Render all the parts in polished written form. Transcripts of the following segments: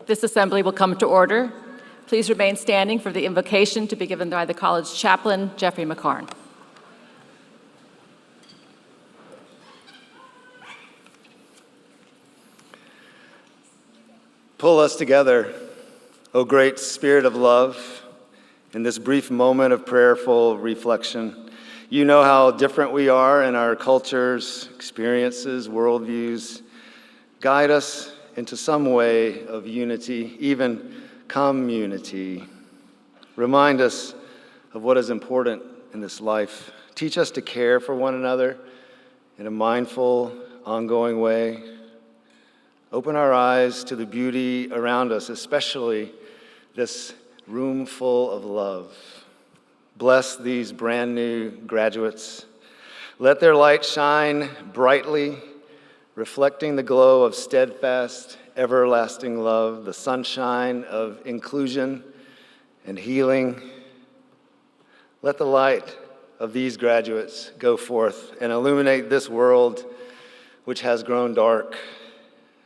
This assembly will come to order. Please remain standing for the invocation to be given by the college chaplain, Jeffrey McCarn. Pull us together, O great Spirit of love, in this brief moment of prayerful reflection. You know how different we are in our cultures, experiences, worldviews. Guide us into some way of unity, even community. Remind us of what is important in this life. Teach us to care for one another in a mindful, ongoing way. Open our eyes to the beauty around us, especially this room full of love. Bless these brand new graduates. Let their light shine brightly, reflecting the glow of steadfast, everlasting love, the sunshine of inclusion and healing. Let the light of these graduates go forth and illuminate this world which has grown dark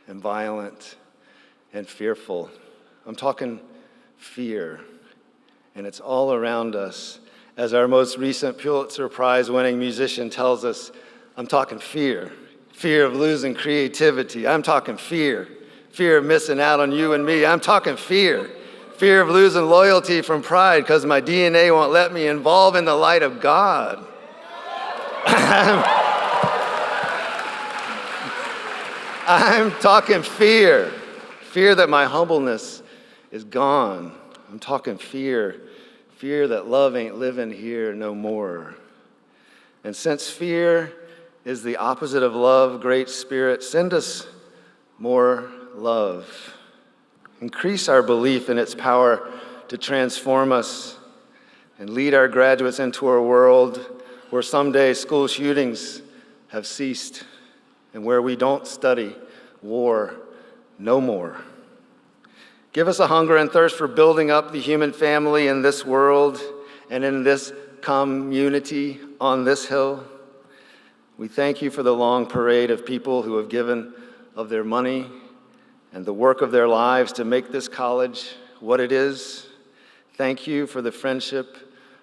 and violent and fearful. I'm talking fear, and it's all around us. As our most recent Pulitzer Prize-winning musician tells us, I'm talking fear. Fear of losing creativity. I'm talking fear. Fear of missing out on you and me. I'm talking fear. Fear of losing loyalty from pride because my DNA won't let me involve in the light of God. I'm talking fear. Fear that my humbleness is gone. I'm talking fear. Fear that love ain't living here no more. And since fear is the opposite of love, great Spirit, send us more love. Increase our belief in its power to transform us and lead our graduates into a world where someday school shootings have ceased and where we don't study war no more. Give us a hunger and thirst for building up the human family in this world and in this community on this hill. We thank you for the long parade of people who have given of their money and the work of their lives to make this college what it is. Thank you for the friendship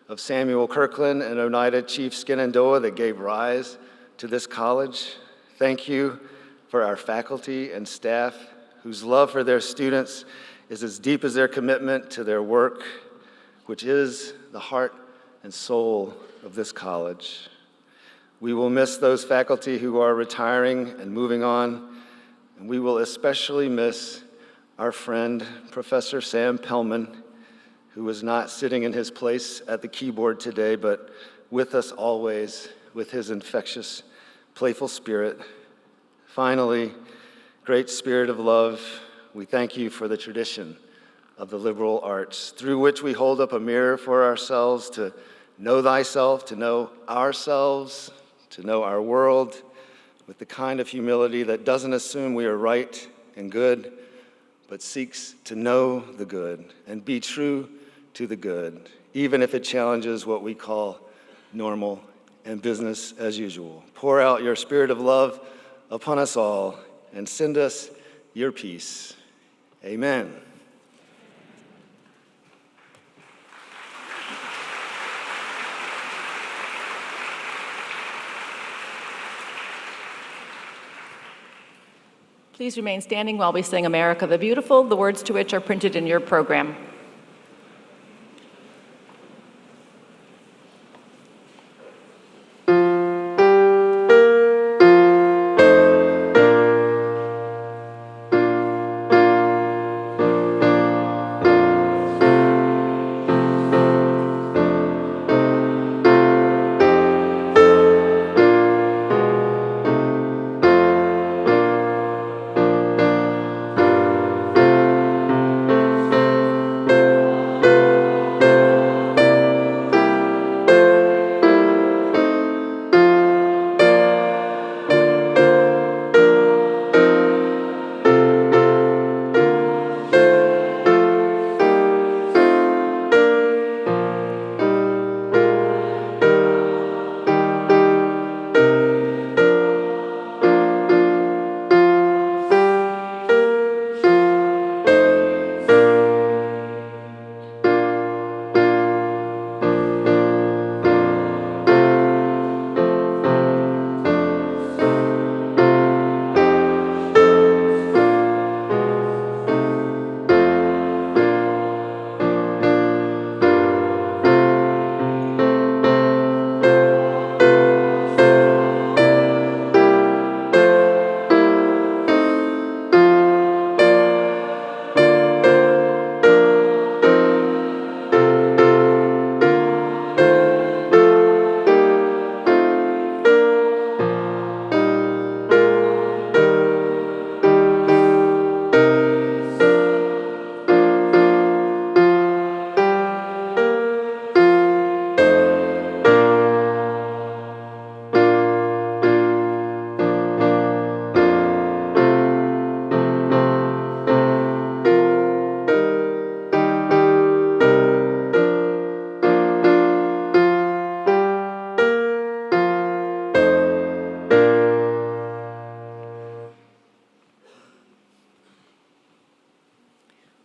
of Samuel Kirkland and Oneida Chief Shenandoah that gave rise to this college. Thank you for our faculty and staff whose love for their students is as deep as their commitment to their work, which is the heart and soul of this college. We will miss those faculty who are retiring and moving on, and we will especially miss our friend, Professor Sam Pellman, who is not sitting in his place at the keyboard today, but with us always with his infectious, playful spirit. Finally, great Spirit of love, we thank you for the tradition of the liberal arts, through which we hold up a mirror for ourselves to know thyself, to know ourselves, to know our world, with the kind of humility that doesn't assume we are right and good, but seeks to know the good and be true to the good, even if it challenges what we call normal and business as usual. Pour out your Spirit of love upon us all and send us your peace. Amen. Please remain standing while we sing America the Beautiful, the words to which are printed in your program.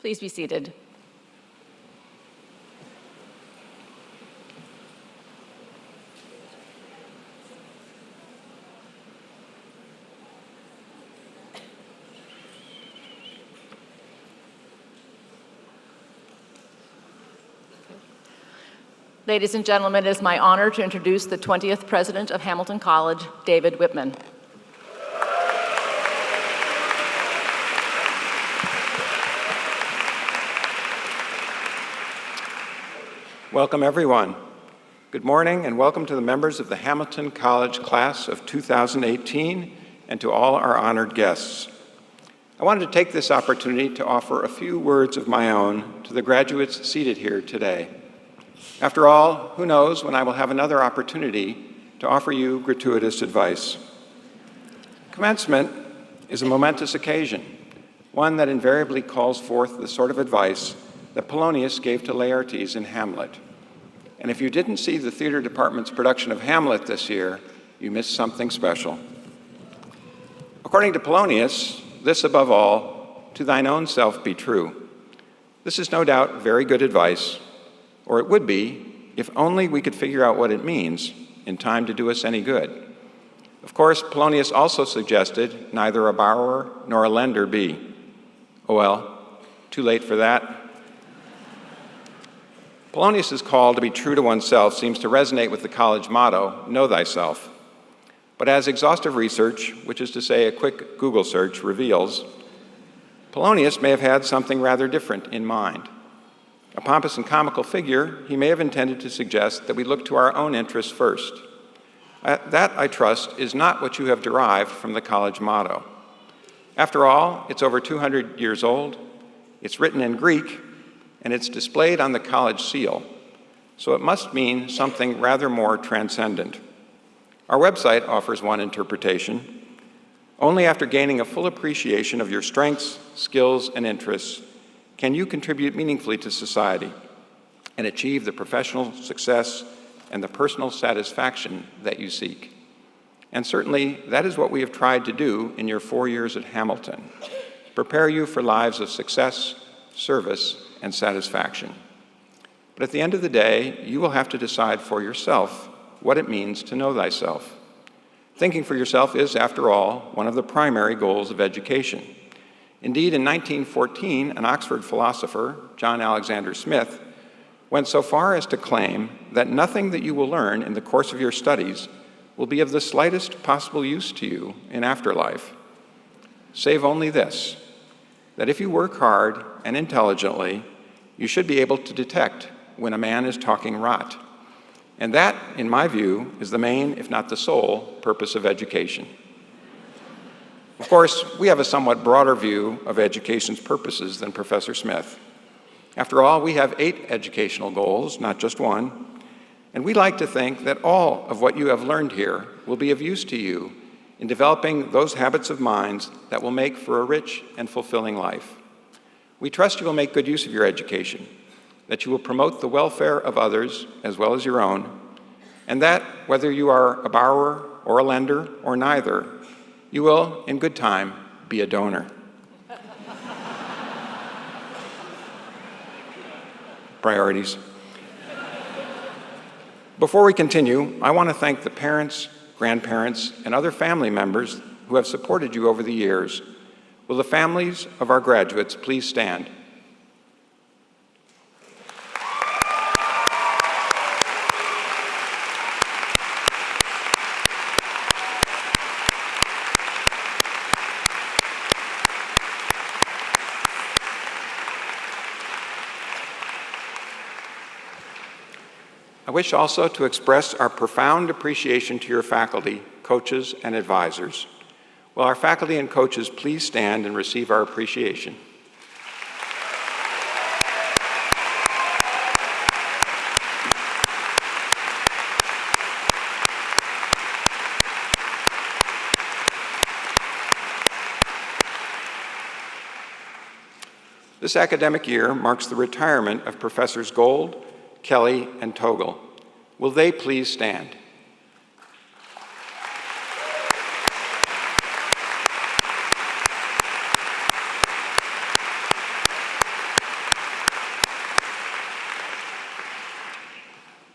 Please be seated. Ladies and gentlemen, it is my honor to introduce the 20th President of Hamilton College, David Whitman. Welcome, everyone. Good morning, and welcome to the members of the Hamilton College class of 2018 and to all our honored guests. I wanted to take this opportunity to offer a few words of my own to the graduates seated here today. After all, who knows when I will have another opportunity to offer you gratuitous advice. Commencement is a momentous occasion, one that invariably calls forth the sort of advice that Polonius gave to Laertes in Hamlet. And if you didn't see the theater department's production of Hamlet this year, you missed something special. According to Polonius, this above all, to thine own self be true. This is no doubt very good advice, or it would be if only we could figure out what it means in time to do us any good. Of course, Polonius also suggested neither a borrower nor a lender be. Oh well, too late for that. Polonius's call to be true to oneself seems to resonate with the college motto, know thyself. But as exhaustive research, which is to say a quick Google search, reveals, Polonius may have had something rather different in mind. A pompous and comical figure, he may have intended to suggest that we look to our own interests first. That, I trust, is not what you have derived from the college motto. After all, it's over 200 years old, it's written in Greek, and it's displayed on the college seal, so it must mean something rather more transcendent. Our website offers one interpretation. Only after gaining a full appreciation of your strengths, skills, and interests can you contribute meaningfully to society and achieve the professional success and the personal satisfaction that you seek. And certainly, that is what we have tried to do in your 4 years at Hamilton, prepare you for lives of success, service, and satisfaction. But at the end of the day, you will have to decide for yourself what it means to know thyself. Thinking for yourself is, after all, one of the primary goals of education. Indeed, in 1914, an Oxford philosopher, John Alexander Smith, went so far as to claim that nothing that you will learn in the course of your studies will be of the slightest possible use to you in afterlife, save only this, that if you work hard and intelligently, you should be able to detect when a man is talking rot. And that, in my view, is the main, if not the sole, purpose of education. Of course, we have a somewhat broader view of education's purposes than Professor Smith. After all, we have 8 educational goals, not just one, and we like to think that all of what you have learned here will be of use to you in developing those habits of minds that will make for a rich and fulfilling life. We trust you will make good use of your education, that you will promote the welfare of others as well as your own, and that, whether you are a borrower or a lender or neither, you will, in good time, be a donor. Priorities. Before we continue, I want to thank the parents, grandparents, and other family members who have supported you over the years. Will the families of our graduates please stand? I wish also to express our profound appreciation to your faculty, coaches, and advisors. Will our faculty and coaches please stand and receive our appreciation? This academic year marks the retirement of Professors Gold, Kelly, and Togel. Will they please stand?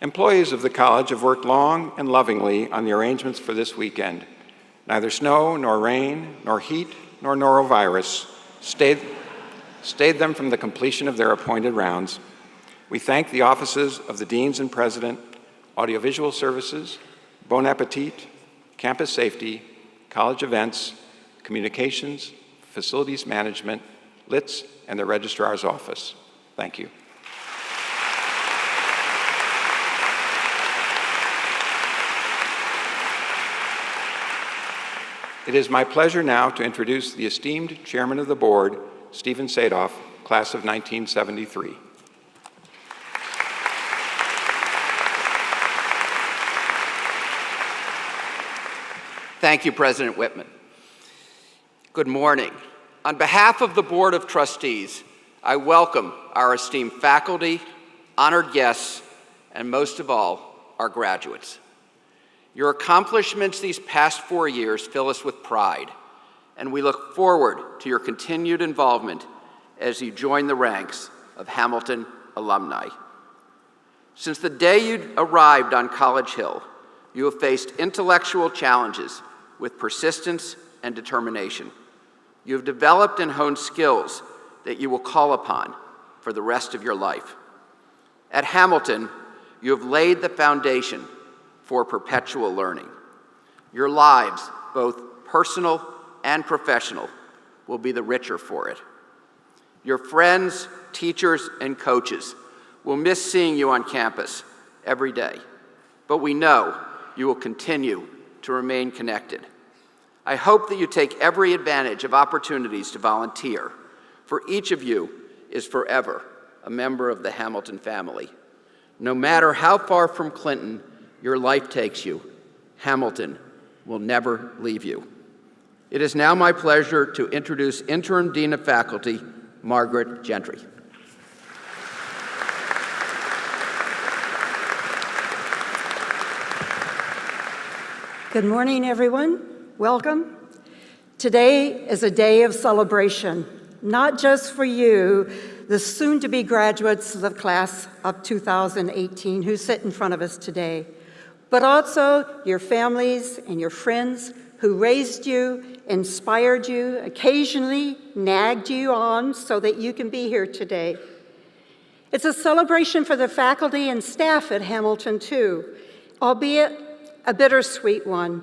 Employees of the college have worked long and lovingly on the arrangements for this weekend. Neither snow, nor rain, nor heat, nor norovirus stayed them from the completion of their appointed rounds. We thank the offices of the Deans and President, Audiovisual Services, Bon Appetit, Campus Safety, College Events, Communications, Facilities Management, LITS, and the Registrar's Office. Thank you. It is my pleasure now to introduce the esteemed Chairman of the Board, Stephen Sadoff, class of 1973. Thank you, President Whitman. Good morning. On behalf of the Board of Trustees, I welcome our esteemed faculty, honored guests, and most of all, our graduates. Your accomplishments these past 4 years fill us with pride, and we look forward to your continued involvement as you join the ranks of Hamilton alumni. Since the day you arrived on College Hill, you have faced intellectual challenges with persistence and determination. You have developed and honed skills that you will call upon for the rest of your life. At Hamilton, you have laid the foundation for perpetual learning. Your lives, both personal and professional, will be the richer for it. Your friends, teachers, and coaches will miss seeing you on campus every day, but we know you will continue to remain connected. I hope that you take every advantage of opportunities to volunteer, for each of you is forever a member of the Hamilton family. No matter how far from Clinton your life takes you, Hamilton will never leave you. It is now my pleasure to introduce Interim Dean of Faculty, Margaret Gentry. Good morning, everyone. Welcome. Today is a day of celebration, not just for you, the soon-to-be graduates of the class of 2018 who sit in front of us today, but also your families and your friends who raised you, inspired you, occasionally nagged you on so that you can be here today. It's a celebration for the faculty and staff at Hamilton, too, albeit a bittersweet one.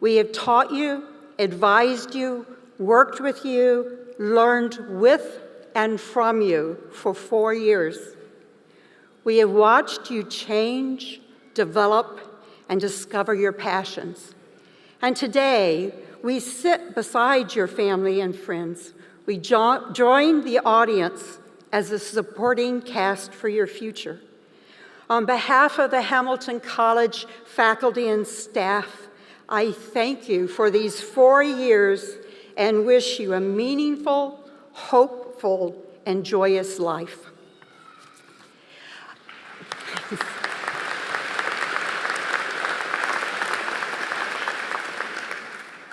We have taught you, advised you, worked with you, learned with and from you for 4 years. We have watched you change, develop, and discover your passions. And today, we sit beside your family and friends. We join the audience as a supporting cast for your future. On behalf of the Hamilton College faculty and staff, I thank you for these 4 years and wish you a meaningful, hopeful, and joyous life.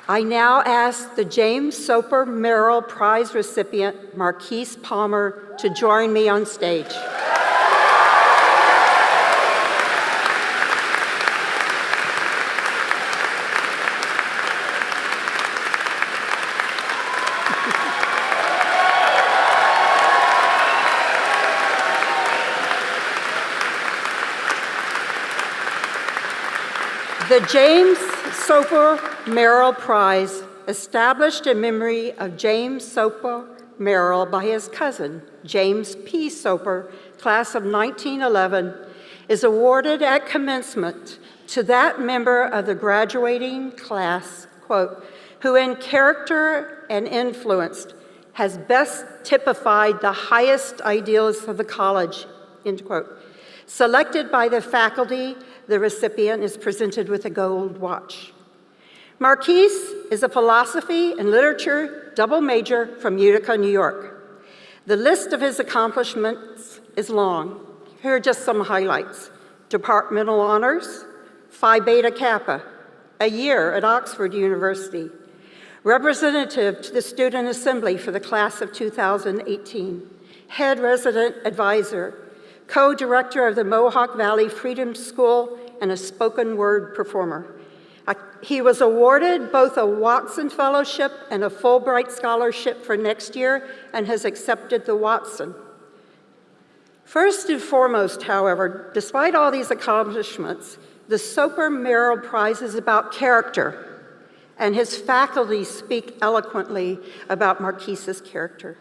I now ask the James Soper Merrill Prize recipient, Marquise Palmer, to join me on stage. The James Soper Merrill Prize, established in memory of James Soper Merrill by his cousin, James P. Soper, class of 1911, is awarded at commencement to that member of the graduating class, quote, who in character and influence has best typified the highest ideals of the college, end quote. Selected by the faculty, the recipient is presented with a gold watch. Marquise is a philosophy and literature double major from Utica, New York. The list of his accomplishments is long. Here are just some highlights. Departmental honors, Phi Beta Kappa, a year at Oxford University, representative to the Student Assembly for the class of 2018, head resident advisor, co-director of the Mohawk Valley Freedom School, and a spoken word performer. He was awarded both a Watson Fellowship and a Fulbright Scholarship for next year and has accepted the Watson. First and foremost, however, despite all these accomplishments, the Soper Merrill Prize is about character, and his faculty speak eloquently about Marquise's character.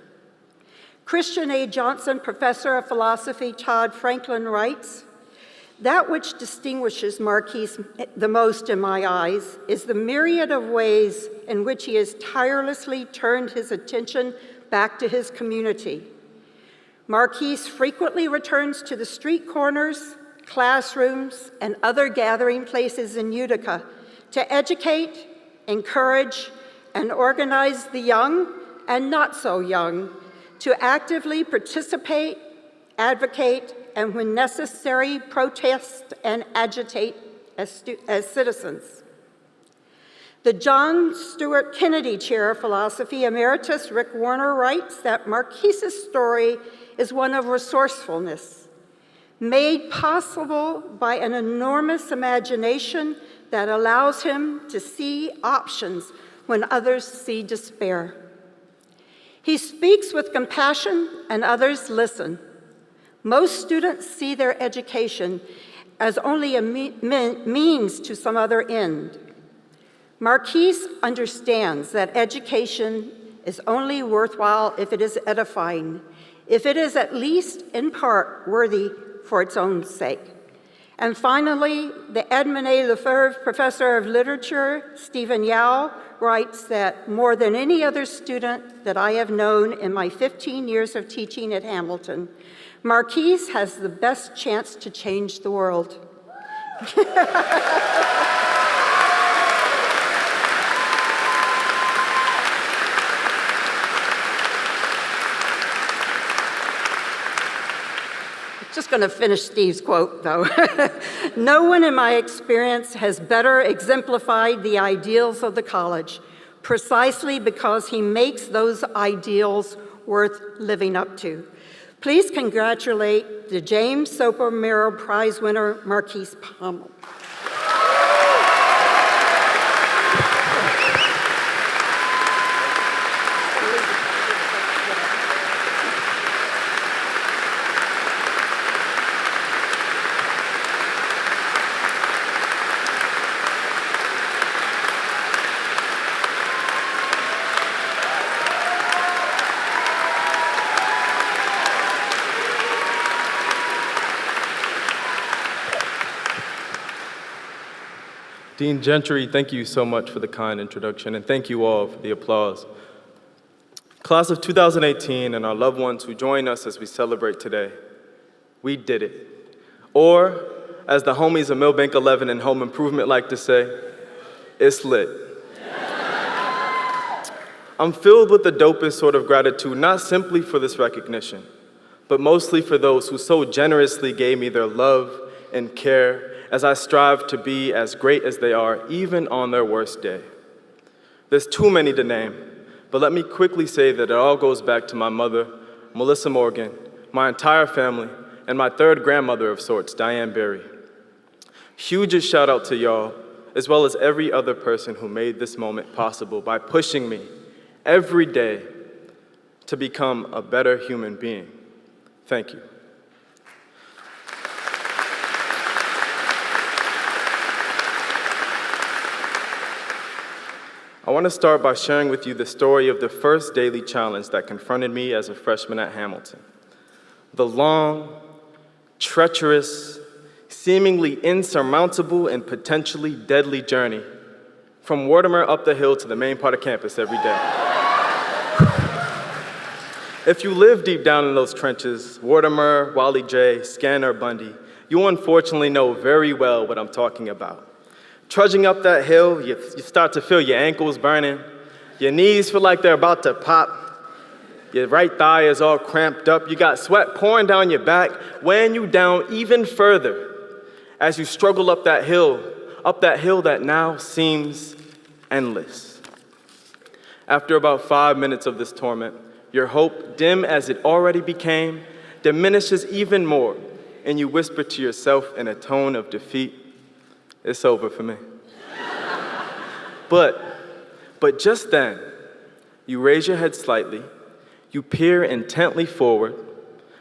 Christian A. Johnson, professor of philosophy, Todd Franklin, writes, "That which distinguishes Marquise the most in my eyes is the myriad of ways in which he has tirelessly turned his attention back to his community. Marquise frequently returns to the street corners, classrooms, and other gathering places in Utica to educate, encourage, and organize the young and not so young to actively participate, advocate, and when necessary, protest and agitate as citizens." The John Stuart Kennedy Chair of Philosophy Emeritus Rick Warner writes that Marquise's story is one of resourcefulness, made possible by an enormous imagination that allows him to see options when others see despair. He speaks with compassion and others listen. Most students see their education as only a means to some other end. Marquise understands that education is only worthwhile if it is edifying, if it is at least in part worthy for its own sake. And finally, the Edmund A. Lefebvre Professor of Literature, Stephen Yao, writes that more than any other student that I have known in my 15 years of teaching at Hamilton, Marquise has the best chance to change the world. Just going to finish Steve's quote, though. "No one in my experience has better exemplified the ideals of the college, precisely because he makes those ideals worth living up to." Please congratulate the James Soper Merrill Prize winner, Marquise Pommel. Dean Gentry, thank you so much for the kind introduction, and thank you all for the applause. Class of 2018 and our loved ones who join us as we celebrate today, we did it. Or, as the homies of Millbank 11 and Home Improvement like to say, it's lit. I'm filled with the dopest sort of gratitude, not simply for this recognition, but mostly for those who so generously gave me their love and care as I strive to be as great as they are, even on their worst day. There's too many to name, but let me quickly say that it all goes back to my mother, Melissa Morgan, my entire family, and my third grandmother of sorts, Diane Berry. Hugest shout out to y'all, as well as every other person who made this moment possible by pushing me every day to become a better human being. Thank you. I want to start by sharing with you the story of the first daily challenge that confronted me as a freshman at Hamilton. The long, treacherous, seemingly insurmountable, and potentially deadly journey from Mortimer up the hill to the main part of campus every day. If you live deep down in those trenches, Mortimer, Wally J, Scanner, Bundy, you unfortunately know very well what I'm talking about. Trudging up that hill, you start to feel your ankles burning, your knees feel like they're about to pop, your right thigh is all cramped up, you got sweat pouring down your back, weighing you down even further as you struggle up that hill that now seems endless. After about 5 minutes of this torment, your hope, dim as it already became, diminishes even more and you whisper to yourself in a tone of defeat, "It's over for me." But just then, you raise your head slightly, you peer intently forward,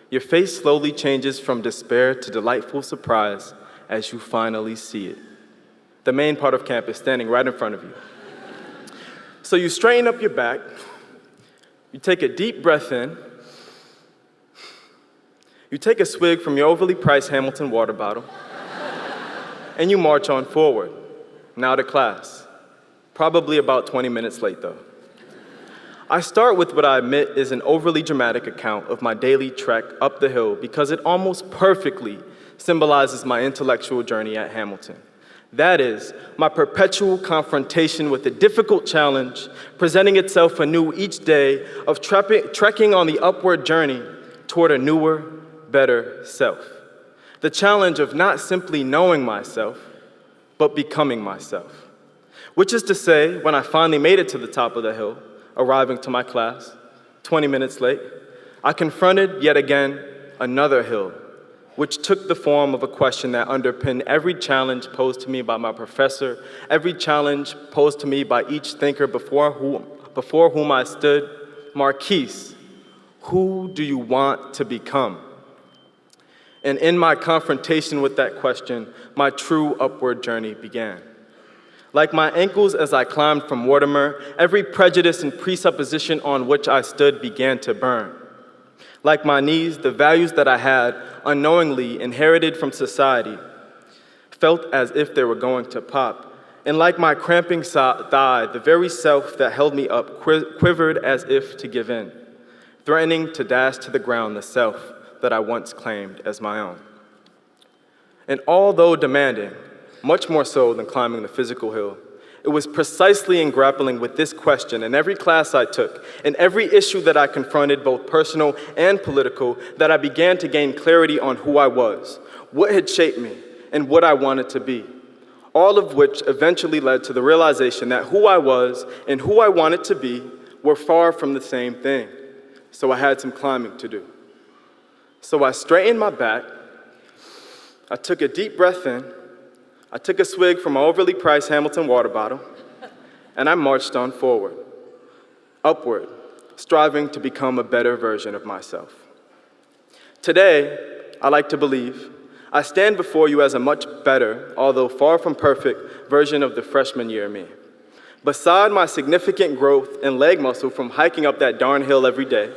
your face slowly changes from despair to delightful surprise as you finally see it. The main part of campus standing right in front of you. So you straighten up your back, you take a deep breath in, you take a swig from your overly priced Hamilton water bottle, and you march on forward, now to class. Probably about 20 minutes late, though. I start with what I admit is an overly dramatic account of my daily trek up the hill because it almost perfectly symbolizes my intellectual journey at Hamilton. That is, my perpetual confrontation with the difficult challenge presenting itself anew each day of trekking on the upward journey toward a newer, better self. The challenge of not simply knowing myself, but becoming myself. Which is to say, when I finally made it to the top of the hill, arriving to my class, 20 minutes late, I confronted yet again another hill, which took the form of a question that underpinned every challenge posed to me by my professor, every challenge posed to me by each thinker before whom I stood. Marquise, who do you want to become? And in my confrontation with that question, my true upward journey began. Like my ankles as I climbed from Mortimer, every prejudice and presupposition on which I stood began to burn. Like my knees, the values that I had unknowingly inherited from society felt as if they were going to pop. And like my cramping thigh, the very self that held me up quivered as if to give in, threatening to dash to the ground the self that I once claimed as my own. And although demanding, much more so than climbing the physical hill, it was precisely in grappling with this question in every class I took, in every issue that I confronted, both personal and political, that I began to gain clarity on who I was, what had shaped me, and what I wanted to be. All of which eventually led to the realization that who I was and who I wanted to be were far from the same thing. So I had some climbing to do. So I straightened my back, I took a deep breath in, I took a swig from my overly priced Hamilton water bottle, and I marched on forward, upward, striving to become a better version of myself. Today, I like to believe, I stand before you as a much better, although far from perfect, version of the freshman year me. Beside my significant growth in leg muscle from hiking up that darn hill every day,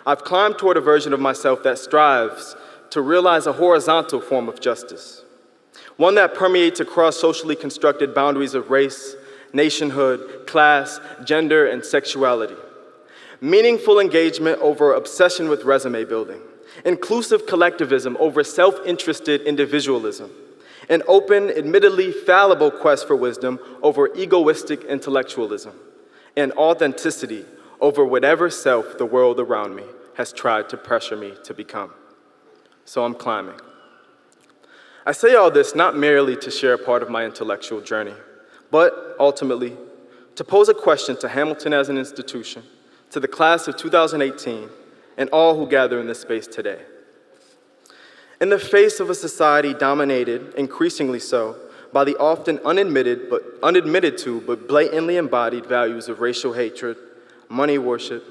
I've climbed toward a version of myself that strives to realize a horizontal form of justice. One that permeates across socially constructed boundaries of race, nationhood, class, gender, and sexuality. Meaningful engagement over obsession with resume building. Inclusive collectivism over self-interested individualism. An open, admittedly fallible quest for wisdom over egoistic intellectualism. And authenticity over whatever self the world around me has tried to pressure me to become. So I'm climbing. I say all this not merely to share a part of my intellectual journey, but ultimately to pose a question to Hamilton as an institution, to the class of 2018, and all who gather in this space today. In the face of a society dominated, increasingly so, by the often unadmitted to but blatantly embodied values of racial hatred, money worship,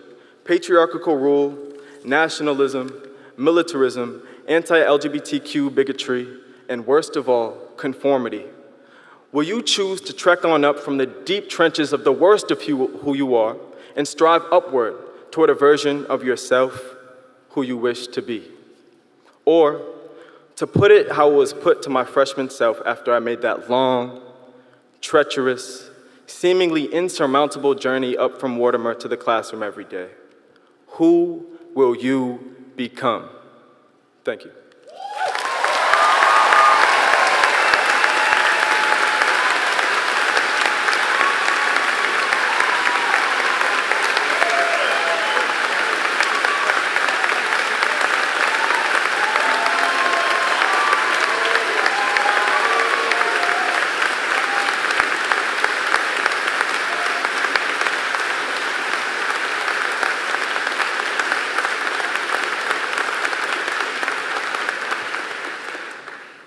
patriarchal rule, nationalism, militarism, anti-LGBTQ bigotry, and worst of all, conformity. Will you choose to trek on up from the deep trenches of the worst of who you are and strive upward toward a version of yourself who you wish to be? Or, to put it how it was put to my freshman self after I made that long, treacherous, seemingly insurmountable journey up from Mortimer to the classroom every day, who will you become? Thank you.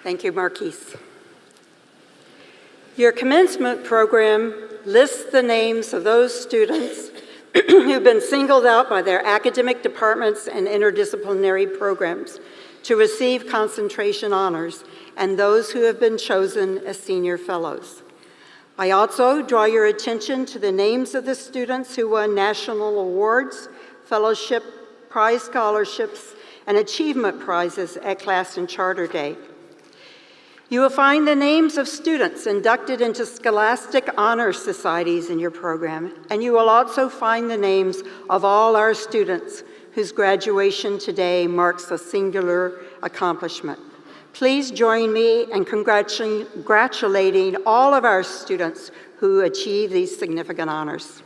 Thank you, Marquise. Your commencement program lists the names of those students who've been singled out by their academic departments and interdisciplinary programs to receive concentration honors, and those who have been chosen as senior fellows. I also draw your attention to the names of the students who won national awards, fellowship, prize scholarships, and achievement prizes at Class and Charter Day. You will find the names of students inducted into scholastic honor societies in your program, and you will also find the names of all our students whose graduation today marks a singular accomplishment. Please join me in congratulating all of our students who achieve these significant honors.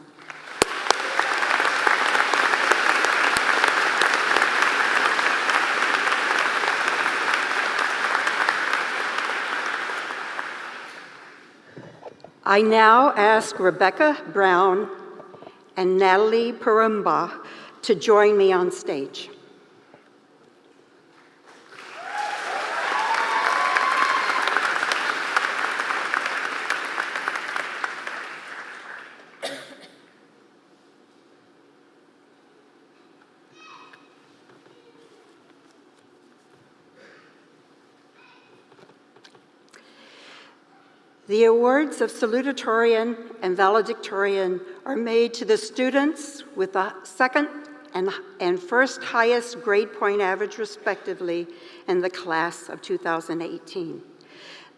I now ask Rebecca Brown and Natalie Parumba to join me on stage. The awards of salutatorian and valedictorian are made to the students with the second and first highest grade point average, respectively, in the class of 2018.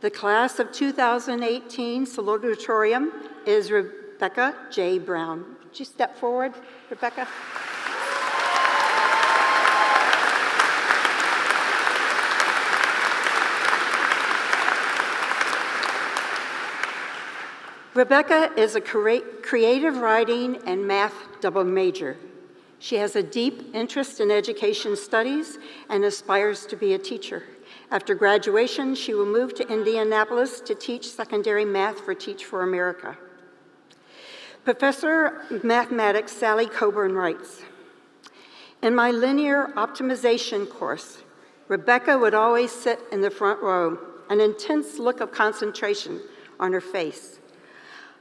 The class of 2018 salutatorian is Rebecca J. Brown. Would you step forward, Rebecca? Rebecca is a creative writing and math double major. She has a deep interest in education studies and aspires to be a teacher. After graduation, she will move to Indianapolis to teach secondary math for Teach for America. Professor of Mathematics Sally Coburn writes, "In my linear optimization course, Rebecca would always sit in the front row, an intense look of concentration on her face.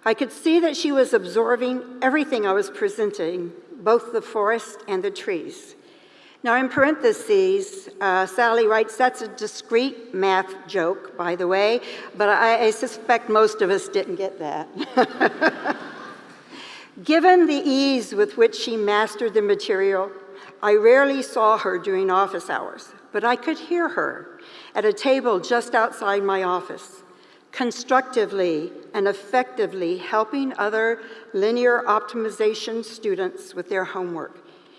I could see that she was absorbing everything I was presenting, both the forest and the trees." Now, in parentheses, Sally writes, that's a discrete math joke, by the way, but I suspect most of us didn't get that. Given the ease with which she mastered the material, I rarely saw her during office hours, but I could hear her at a table just outside my office, constructively and effectively helping other linear optimization students with their homework.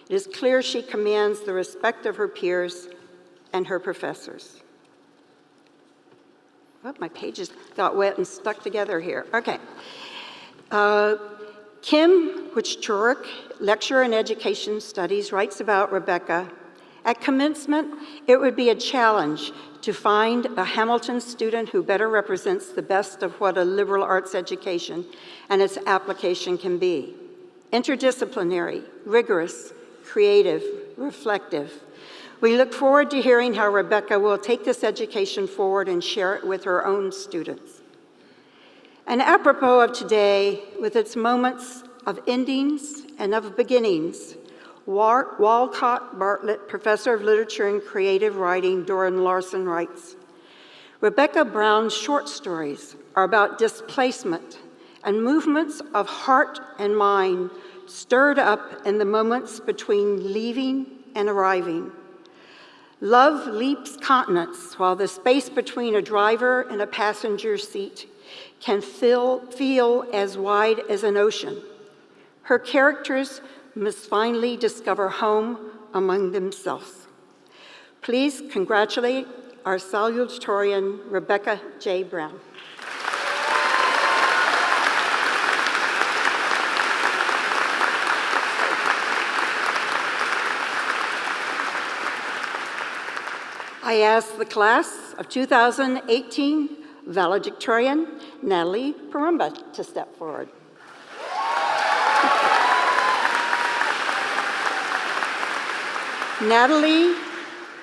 It is clear she commands the respect of her peers and her professors. Oh, my pages got wet and stuck together here. Okay. Kim Wichuruk, lecturer in education studies, writes about Rebecca. At commencement, it would be a challenge to find a Hamilton student who better represents the best of what a liberal arts education and its application can be. Interdisciplinary, rigorous, creative, reflective. We look forward to hearing how Rebecca will take this education forward and share it with her own students. And apropos of today, with its moments of endings and of beginnings, Walcott Bartlett, professor of literature and creative writing, Doran Larson writes, "Rebecca Brown's short stories are about displacement and movements of heart and mind stirred up in the moments between leaving and arriving. Love leaps continents while the space between a driver and a passenger seat can feel as wide as an ocean. Her characters must finally discover home among themselves." Please congratulate our salutatorian, Rebecca J. Brown. I ask the class of 2018 valedictorian, Natalie Parumba, to step forward. Natalie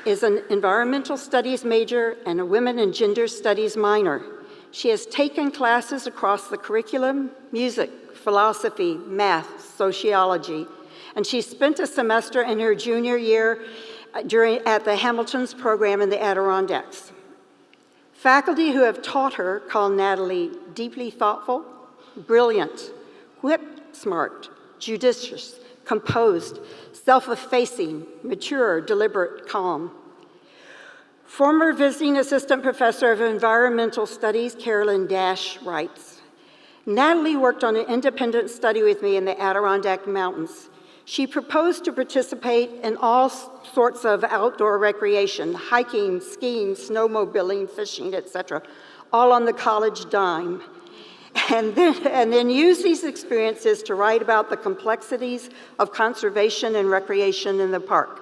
is an environmental studies major and a women and gender studies minor. She has taken classes across the curriculum, music, philosophy, math, sociology, and she spent a semester in her junior year at the Hamilton's program in the Adirondacks. Faculty who have taught her call Natalie deeply thoughtful, brilliant, whip-smart, judicious, composed, self-effacing, mature, deliberate, calm. Former visiting assistant professor of environmental studies, Carolyn Dash, writes, Natalie worked on an independent study with me in the Adirondack Mountains. She proposed to participate in all sorts of outdoor recreation, hiking, skiing, snowmobiling, fishing, etc., all on the college dime. And then use these experiences to write about the complexities of conservation and recreation in the park.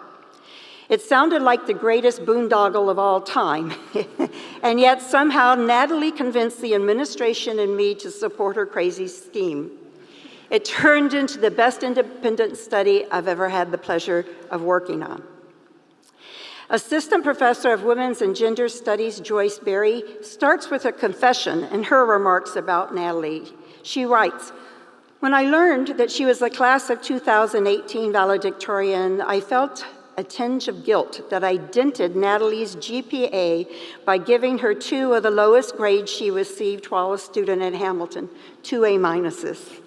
It sounded like the greatest boondoggle of all time, and yet somehow Natalie convinced the administration and me to support her crazy scheme. It turned into the best independent study I've ever had the pleasure of working on. Assistant Professor of Women's and Gender Studies, Joyce Berry, starts with a confession in her remarks about Natalie. She writes, when I learned that she was the class of 2018 valedictorian, I felt a tinge of guilt that I dented Natalie's GPA by giving her 2 of the lowest grades she received while a student at Hamilton, 2 A-minuses.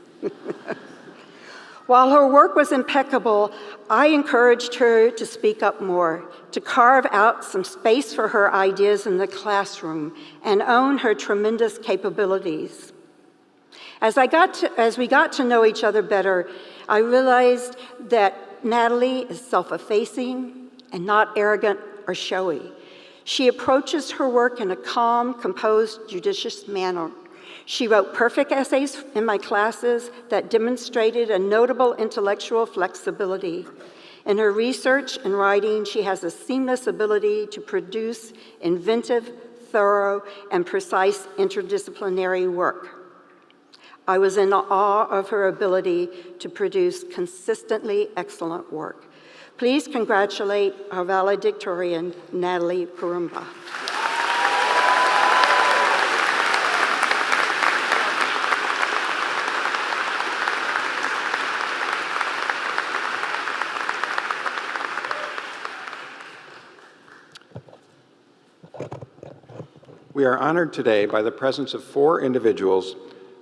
While her work was impeccable, I encouraged her to speak up more, to carve out some space for her ideas in the classroom and own her tremendous capabilities. As we got to know each other better, I realized that Natalie is self-effacing and not arrogant or showy. She approaches her work in a calm, composed, judicious manner. She wrote perfect essays in my classes that demonstrated a notable intellectual flexibility. In her research and writing, she has a seamless ability to produce inventive, thorough, and precise interdisciplinary work. I was in awe of her ability to produce consistently excellent work. Please congratulate our valedictorian, Natalie Porumba. We are honored today by the presence of 4 individuals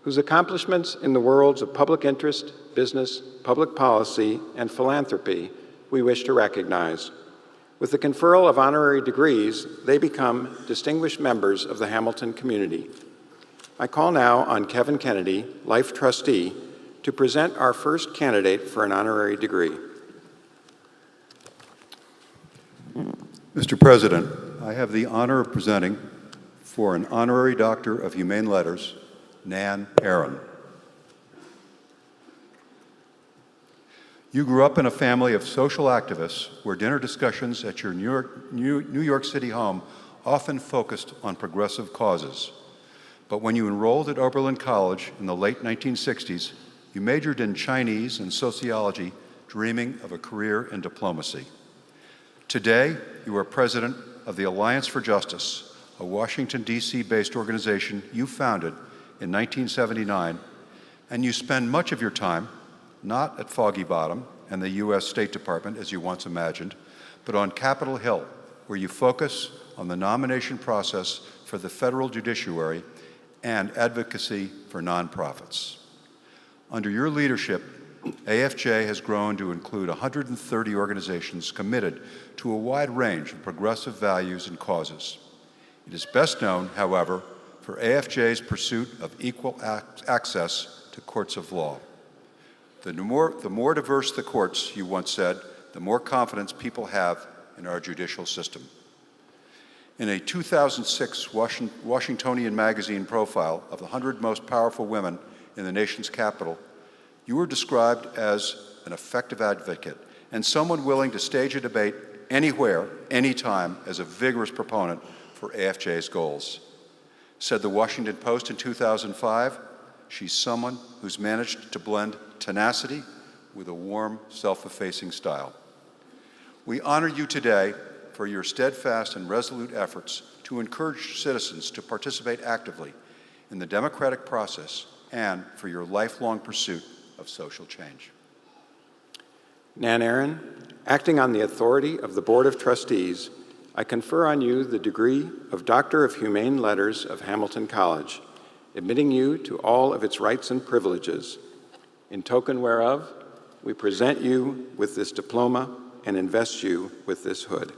whose accomplishments in the worlds of public interest, business, public policy, and philanthropy we wish to recognize. With the conferral of honorary degrees, they become distinguished members of the Hamilton community. I call now on Kevin Kennedy, Life Trustee, to present our first candidate for an honorary degree. Mr. President, I have the honor of presenting for an Honorary Doctor of Humane Letters, Nan Aaron. You grew up in a family of social activists where dinner discussions at your New York City home often focused on progressive causes. But when you enrolled at Oberlin College in the late 1960s, you majored in Chinese and sociology, dreaming of a career in diplomacy. Today, you are president of the Alliance for Justice, a Washington, D.C.-based organization you founded in 1979, and you spend much of your time not at Foggy Bottom and the U.S. State Department, as you once imagined, but on Capitol Hill, where you focus on the nomination process for the federal judiciary and advocacy for nonprofits. Under your leadership, AFJ has grown to include 130 organizations committed to a wide range of progressive values and causes. It is best known, however, for AFJ's pursuit of equal access to courts of law. The more diverse the courts, you once said, the more confidence people have in our judicial system. In a 2006 Washingtonian magazine profile of the 100 most powerful women in the nation's capital, you were described as an effective advocate and someone willing to stage a debate anywhere, anytime, as a vigorous proponent for AFJ's goals. Said the Washington Post in 2005, she's someone who's managed to blend tenacity with a warm, self-effacing style. We honor you today for your steadfast and resolute efforts to encourage citizens to participate actively in the democratic process and for your lifelong pursuit of social change. Nan Aaron, acting on the authority of the Board of Trustees, I confer on you the degree of Doctor of Humane Letters of Hamilton College, admitting you to all of its rights and privileges. In token whereof, we present you with this diploma and invest you with this hood.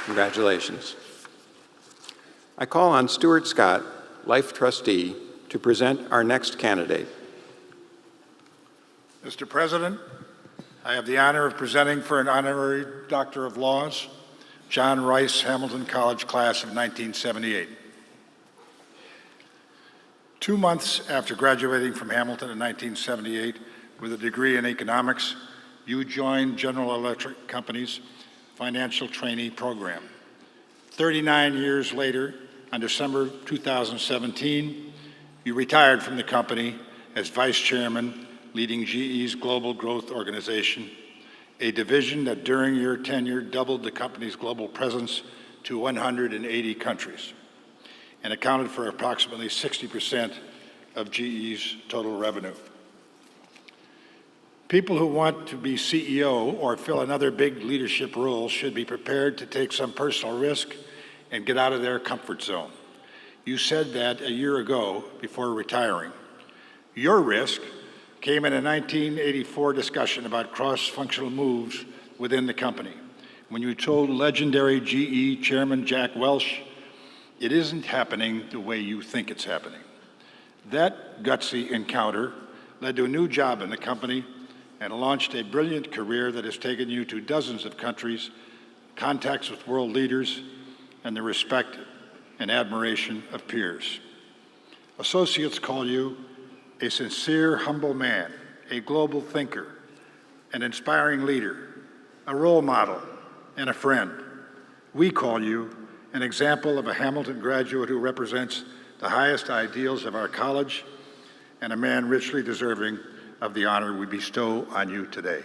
Congratulations. I call on Stuart Scott, Life Trustee, to present our next candidate. Mr. President, I have the honor of presenting for an honorary Doctor of Laws, John Rice, Hamilton College class of 1978. 2 months after graduating from Hamilton in 1978 with a degree in economics, you joined General Electric Company's financial trainee program. 39 years later, on December 2017, you retired from the company as vice chairman, leading GE's Global Growth Organization, a division that during your tenure doubled the company's global presence to 180 countries and accounted for approximately 60% of GE's total revenue. People who want to be CEO or fill another big leadership role should be prepared to take some personal risk and get out of their comfort zone. You said that a year ago before retiring. Your risk came in a 1984 discussion about cross-functional moves within the company, when you told legendary GE Chairman Jack Welch, "It isn't happening the way you think it's happening." That gutsy encounter led to a new job in the company and launched a brilliant career that has taken you to dozens of countries, contacts with world leaders, and the respect and admiration of peers. Associates call you a sincere, humble man, a global thinker, an inspiring leader, a role model, and a friend. We call you an example of a Hamilton graduate who represents the highest ideals of our college and a man richly deserving of the honor we bestow on you today.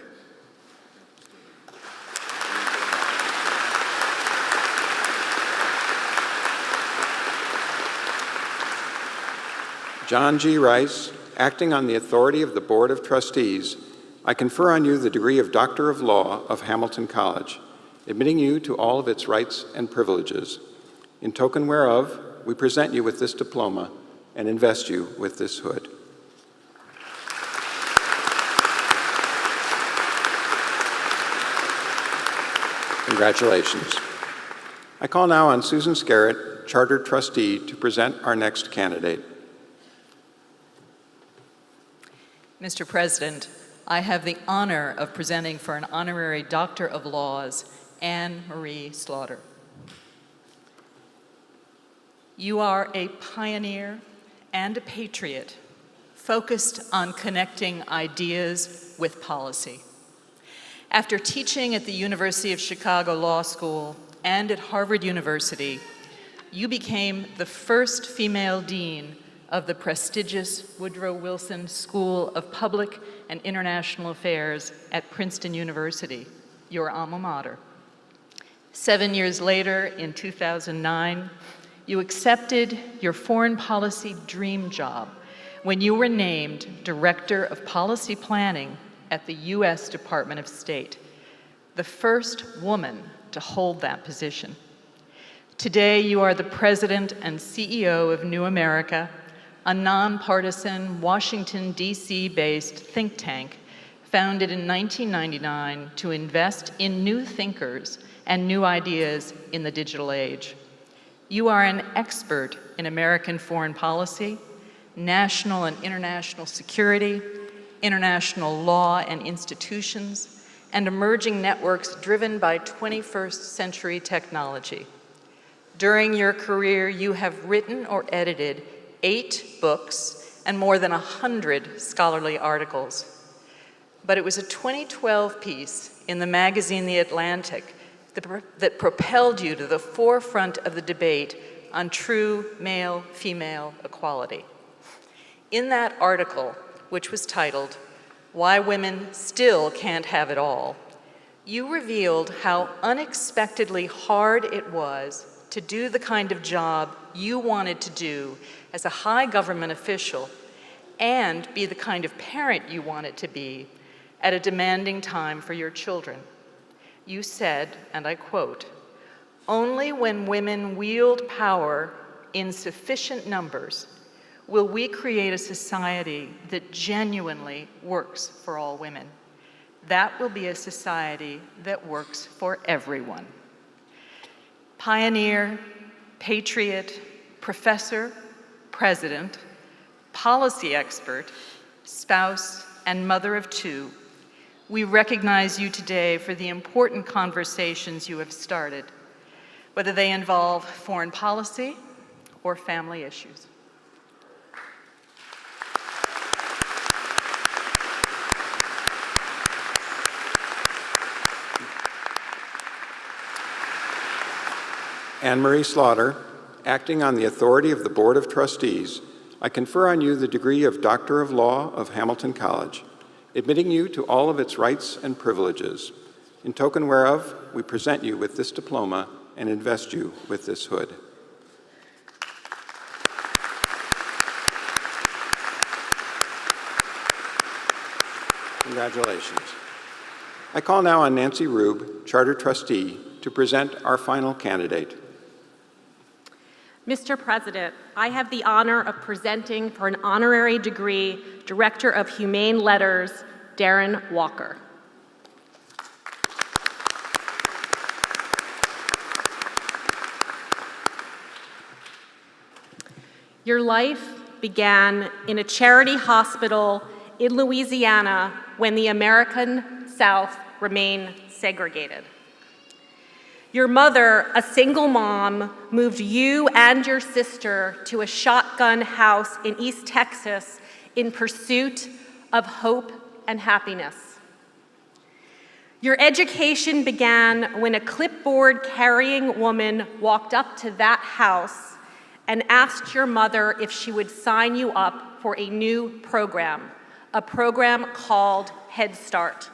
John G. Rice, acting on the authority of the Board of Trustees, I confer on you the degree of Doctor of Law of Hamilton College, admitting you to all of its rights and privileges. In token whereof, we present you with this diploma and invest you with this hood. Congratulations. I call now on Susan Scarrett, Chartered Trustee, to present our next candidate. Mr. President, I have the honor of presenting for an honorary Doctor of Laws, Anne Marie Slaughter. You are a pioneer and a patriot focused on connecting ideas with policy. After teaching at the University of Chicago Law School and at Harvard University, you became the first female dean of the prestigious Woodrow Wilson School of Public and International Affairs at Princeton University, your alma mater. 7 years later, in 2009, you accepted your foreign policy dream job when you were named Director of Policy Planning at the U.S. Department of State, the first woman to hold that position. Today, you are the President and CEO of New America, a nonpartisan Washington, D.C.-based think tank founded in 1999 to invest in new thinkers and new ideas in the digital age. You are an expert in American foreign policy, national and international security, international law and institutions, and emerging networks driven by 21st century technology. During your career, you have written or edited 8 books and more than 100 scholarly articles. But it was a 2012 piece in the magazine The Atlantic that propelled you to the forefront of the debate on true male-female equality. In that article, which was titled, "Why Women Still Can't Have It All," you revealed how unexpectedly hard it was to do the kind of job you wanted to do as a high government official and be the kind of parent you wanted to be at a demanding time for your children. You said, and I quote, "Only when women wield power in sufficient numbers will we create a society that genuinely works for all women. That will be a society that works for everyone." Pioneer, patriot, professor, president, policy expert, spouse, and mother of two, we recognize you today for the important conversations you have started, whether they involve foreign policy or family issues. Anne-Marie Slaughter, acting on the authority of the Board of Trustees, I confer on you the degree of Doctor of Law of Hamilton College, admitting you to all of its rights and privileges, in token whereof we present you with this diploma and invest you with this hood. Congratulations. I call now on Nancy Rube, Charter Trustee, to present our final candidate. Mr. President, I have the honor of presenting for an honorary degree, Director of Humane Letters, Darren Walker. Your life began in a charity hospital in Louisiana when the American South remained segregated. Your mother, a single mom, moved you and your sister to a shotgun house in East Texas in pursuit of hope and happiness. Your education began when a clipboard-carrying woman walked up to that house and asked your mother if she would sign you up for a new program, a program called Head Start.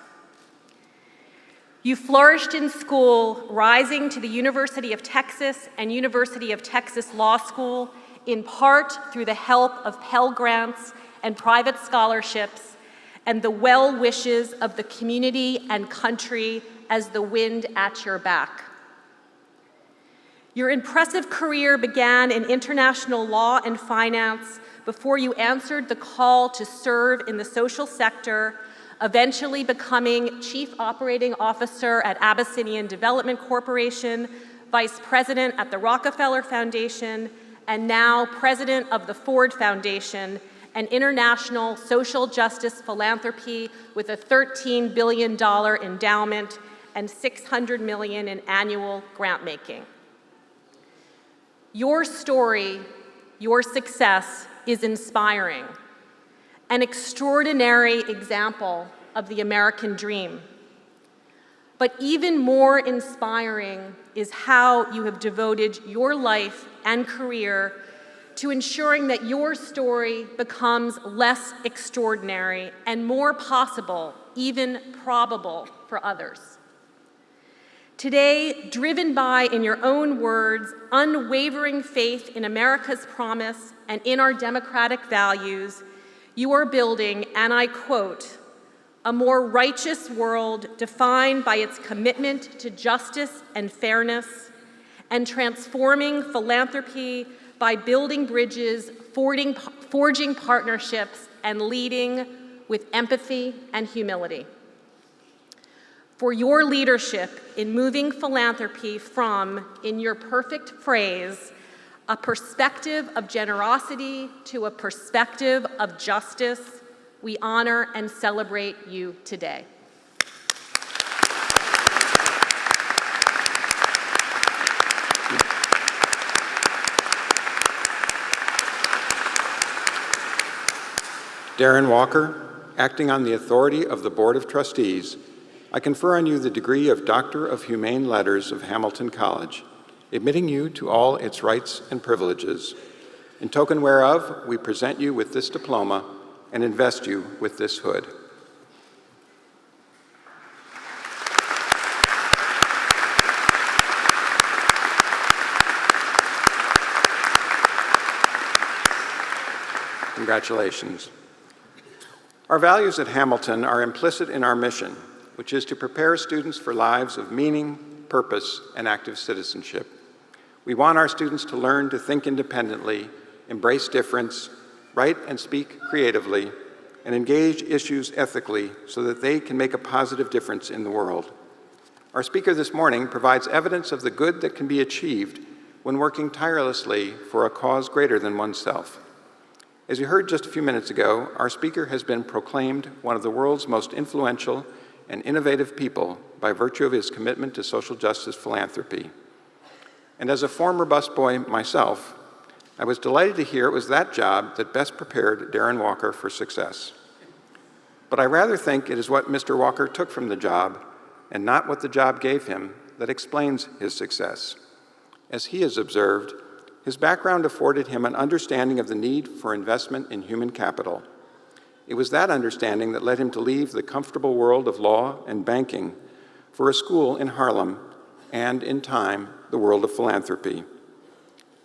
You flourished in school, rising to the University of Texas and University of Texas Law School, in part through the help of Pell Grants and private scholarships, and the well wishes of the community and country as the wind at your back. Your impressive career began in international law and finance before you answered the call to serve in the social sector, eventually becoming Chief Operating Officer at Abyssinian Development Corporation, Vice President at the Rockefeller Foundation, and now President of the Ford Foundation, an international social justice philanthropy with a $13 billion endowment and $600 million in annual grant making. Your story, your success is inspiring, an extraordinary example of the American dream. But even more inspiring is how you have devoted your life and career to ensuring that your story becomes less extraordinary and more possible, even probable, for others. Today, driven by, in your own words, unwavering faith in America's promise and in our democratic values, you are building, and I quote, "a more righteous world defined by its commitment to justice and fairness, and transforming philanthropy by building bridges, forging partnerships, and leading with empathy and humility." For your leadership in moving philanthropy from, in your perfect phrase, a perspective of generosity to a perspective of justice, we honor and celebrate you today. Darren Walker, acting on the authority of the Board of Trustees, I confer on you the degree of Doctor of Humane Letters of Hamilton College, admitting you to all its rights and privileges. In token whereof, we present you with this diploma and invest you with this hood. Congratulations. Our values at Hamilton are implicit in our mission, which is to prepare students for lives of meaning, purpose, and active citizenship. We want our students to learn to think independently, embrace difference, write and speak creatively, and engage issues ethically so that they can make a positive difference in the world. Our speaker this morning provides evidence of the good that can be achieved when working tirelessly for a cause greater than oneself. As you heard just a few minutes ago, our speaker has been proclaimed one of the world's most influential and innovative people by virtue of his commitment to social justice philanthropy. And as a former busboy myself, I was delighted to hear it was that job that best prepared Darren Walker for success. But I rather think it is what Mr. Walker took from the job, and not what the job gave him, that explains his success. As he has observed, his background afforded him an understanding of the need for investment in human capital. It was that understanding that led him to leave the comfortable world of law and banking for a school in Harlem and, in time, the world of philanthropy.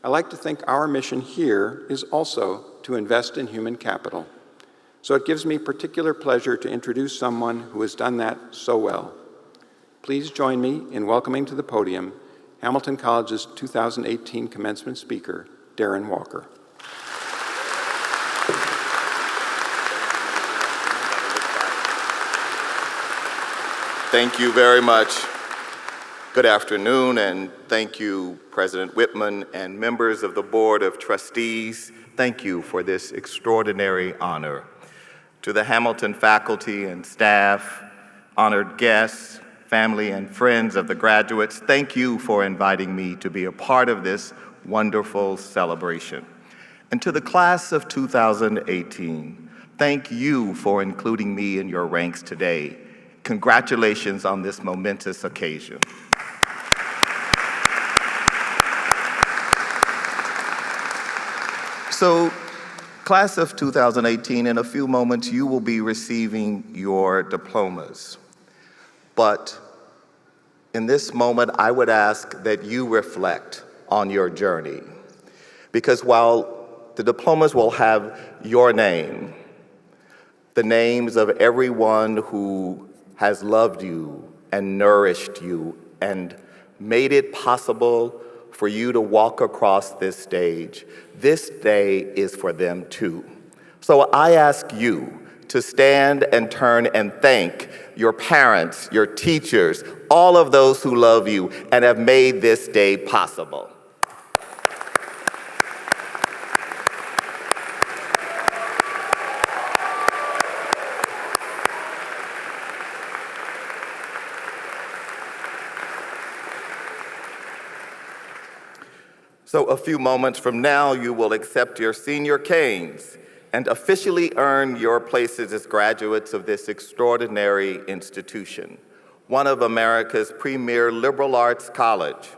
I like to think our mission here is also to invest in human capital. So it gives me particular pleasure to introduce someone who has done that so well. Please join me in welcoming to the podium Hamilton College's 2018 commencement speaker, Darren Walker. Thank you very much. Good afternoon, and thank you, President Whitman and members of the Board of Trustees. Thank you for this extraordinary honor. To the Hamilton faculty and staff, honored guests, family and friends of the graduates, thank you for inviting me to be a part of this wonderful celebration. And to the class of 2018, thank you for including me in your ranks today. Congratulations on this momentous occasion. So, class of 2018, in a few moments, you will be receiving your diplomas. But in this moment, I would ask that you reflect on your journey. Because while the diplomas will have your name, the names of everyone who has loved you and nourished you and made it possible for you to walk across this stage, this day is for them too. So I ask you to stand and turn and thank your parents, your teachers, all of those who love you and have made this day possible. So a few moments from now, you will accept your senior canes and officially earn your places as graduates of this extraordinary institution, one of America's premier liberal arts college.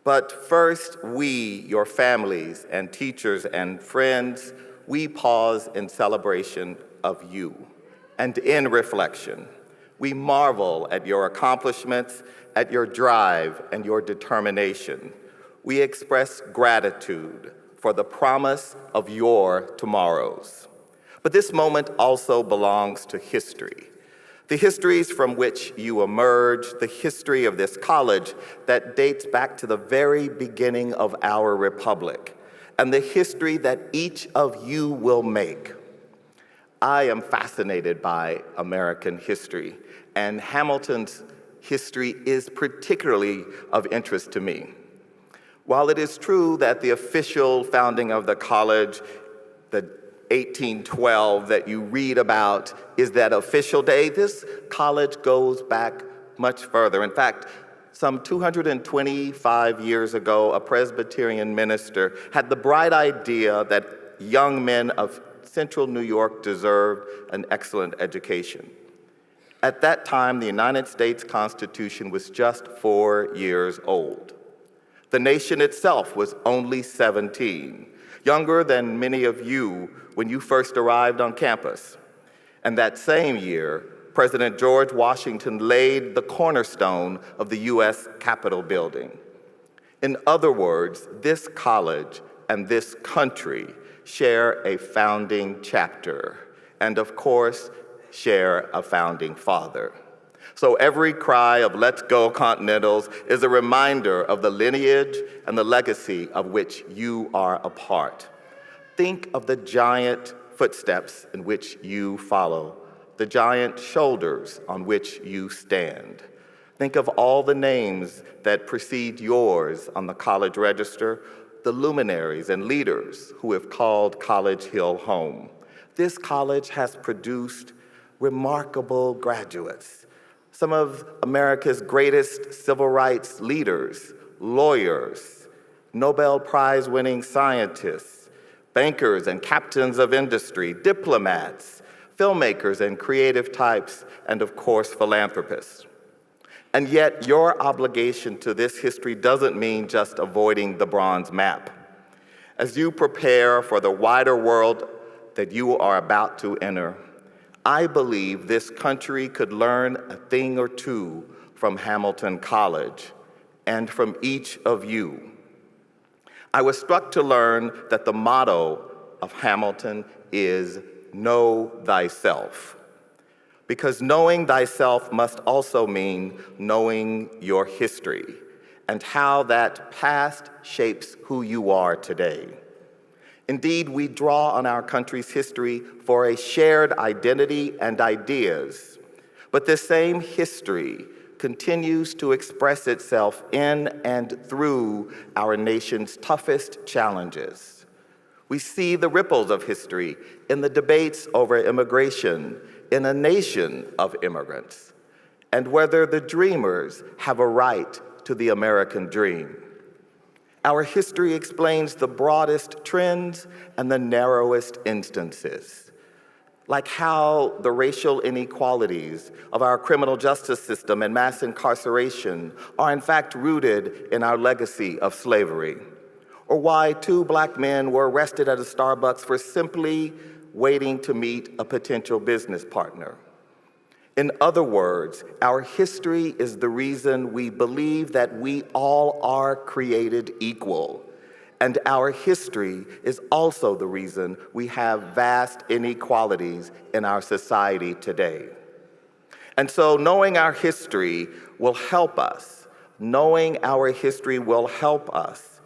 But first, we, your families and teachers and friends, we pause in celebration of you and in reflection. We marvel at your accomplishments, at your drive and your determination. We express gratitude for the promise of your tomorrows. But this moment also belongs to history. The histories from which you emerge, the history of this college that dates back to the very beginning of our republic, and the history that each of you will make. I am fascinated by American history, and Hamilton's history is particularly of interest to me. While it is true that the official founding of the college, the 1812 that you read about, is that official day, this college goes back much further. In fact, some 225 years ago, a Presbyterian minister had the bright idea that young men of central New York deserved an excellent education. At that time, the United States Constitution was just 4 years old. The nation itself was only 17, younger than many of you when you first arrived on campus. And that same year, President George Washington laid the cornerstone of the U.S. Capitol building. In other words, this college and this country share a founding chapter, and of course, share a founding father. So every cry of "Let's go Continentals" is a reminder of the lineage and the legacy of which you are a part. Think of the giant footsteps in which you follow, the giant shoulders on which you stand. Think of all the names that precede yours on the college register, the luminaries and leaders who have called College Hill home. This college has produced remarkable graduates, some of America's greatest civil rights leaders, lawyers, Nobel Prize-winning scientists, bankers and captains of industry, diplomats, filmmakers and creative types, and of course, philanthropists. And yet, your obligation to this history doesn't mean just avoiding the bronze map. As you prepare for the wider world that you are about to enter, I believe this country could learn a thing or two from Hamilton College and from each of you. I was struck to learn that the motto of Hamilton is "Know thyself," because knowing thyself must also mean knowing your history and how that past shapes who you are today. Indeed, we draw on our country's history for a shared identity and ideas, but this same history continues to express itself in and through our nation's toughest challenges. We see the ripples of history in the debates over immigration in a nation of immigrants, and whether the dreamers have a right to the American dream. Our history explains the broadest trends and the narrowest instances, like how the racial inequalities of our criminal justice system and mass incarceration are in fact rooted in our legacy of slavery, or why 2 Black men were arrested at a Starbucks for simply waiting to meet a potential business partner. In other words, our history is the reason we believe that we all are created equal. And our history is also the reason we have vast inequalities in our society today. And so knowing our history will help us. Knowing our history will help us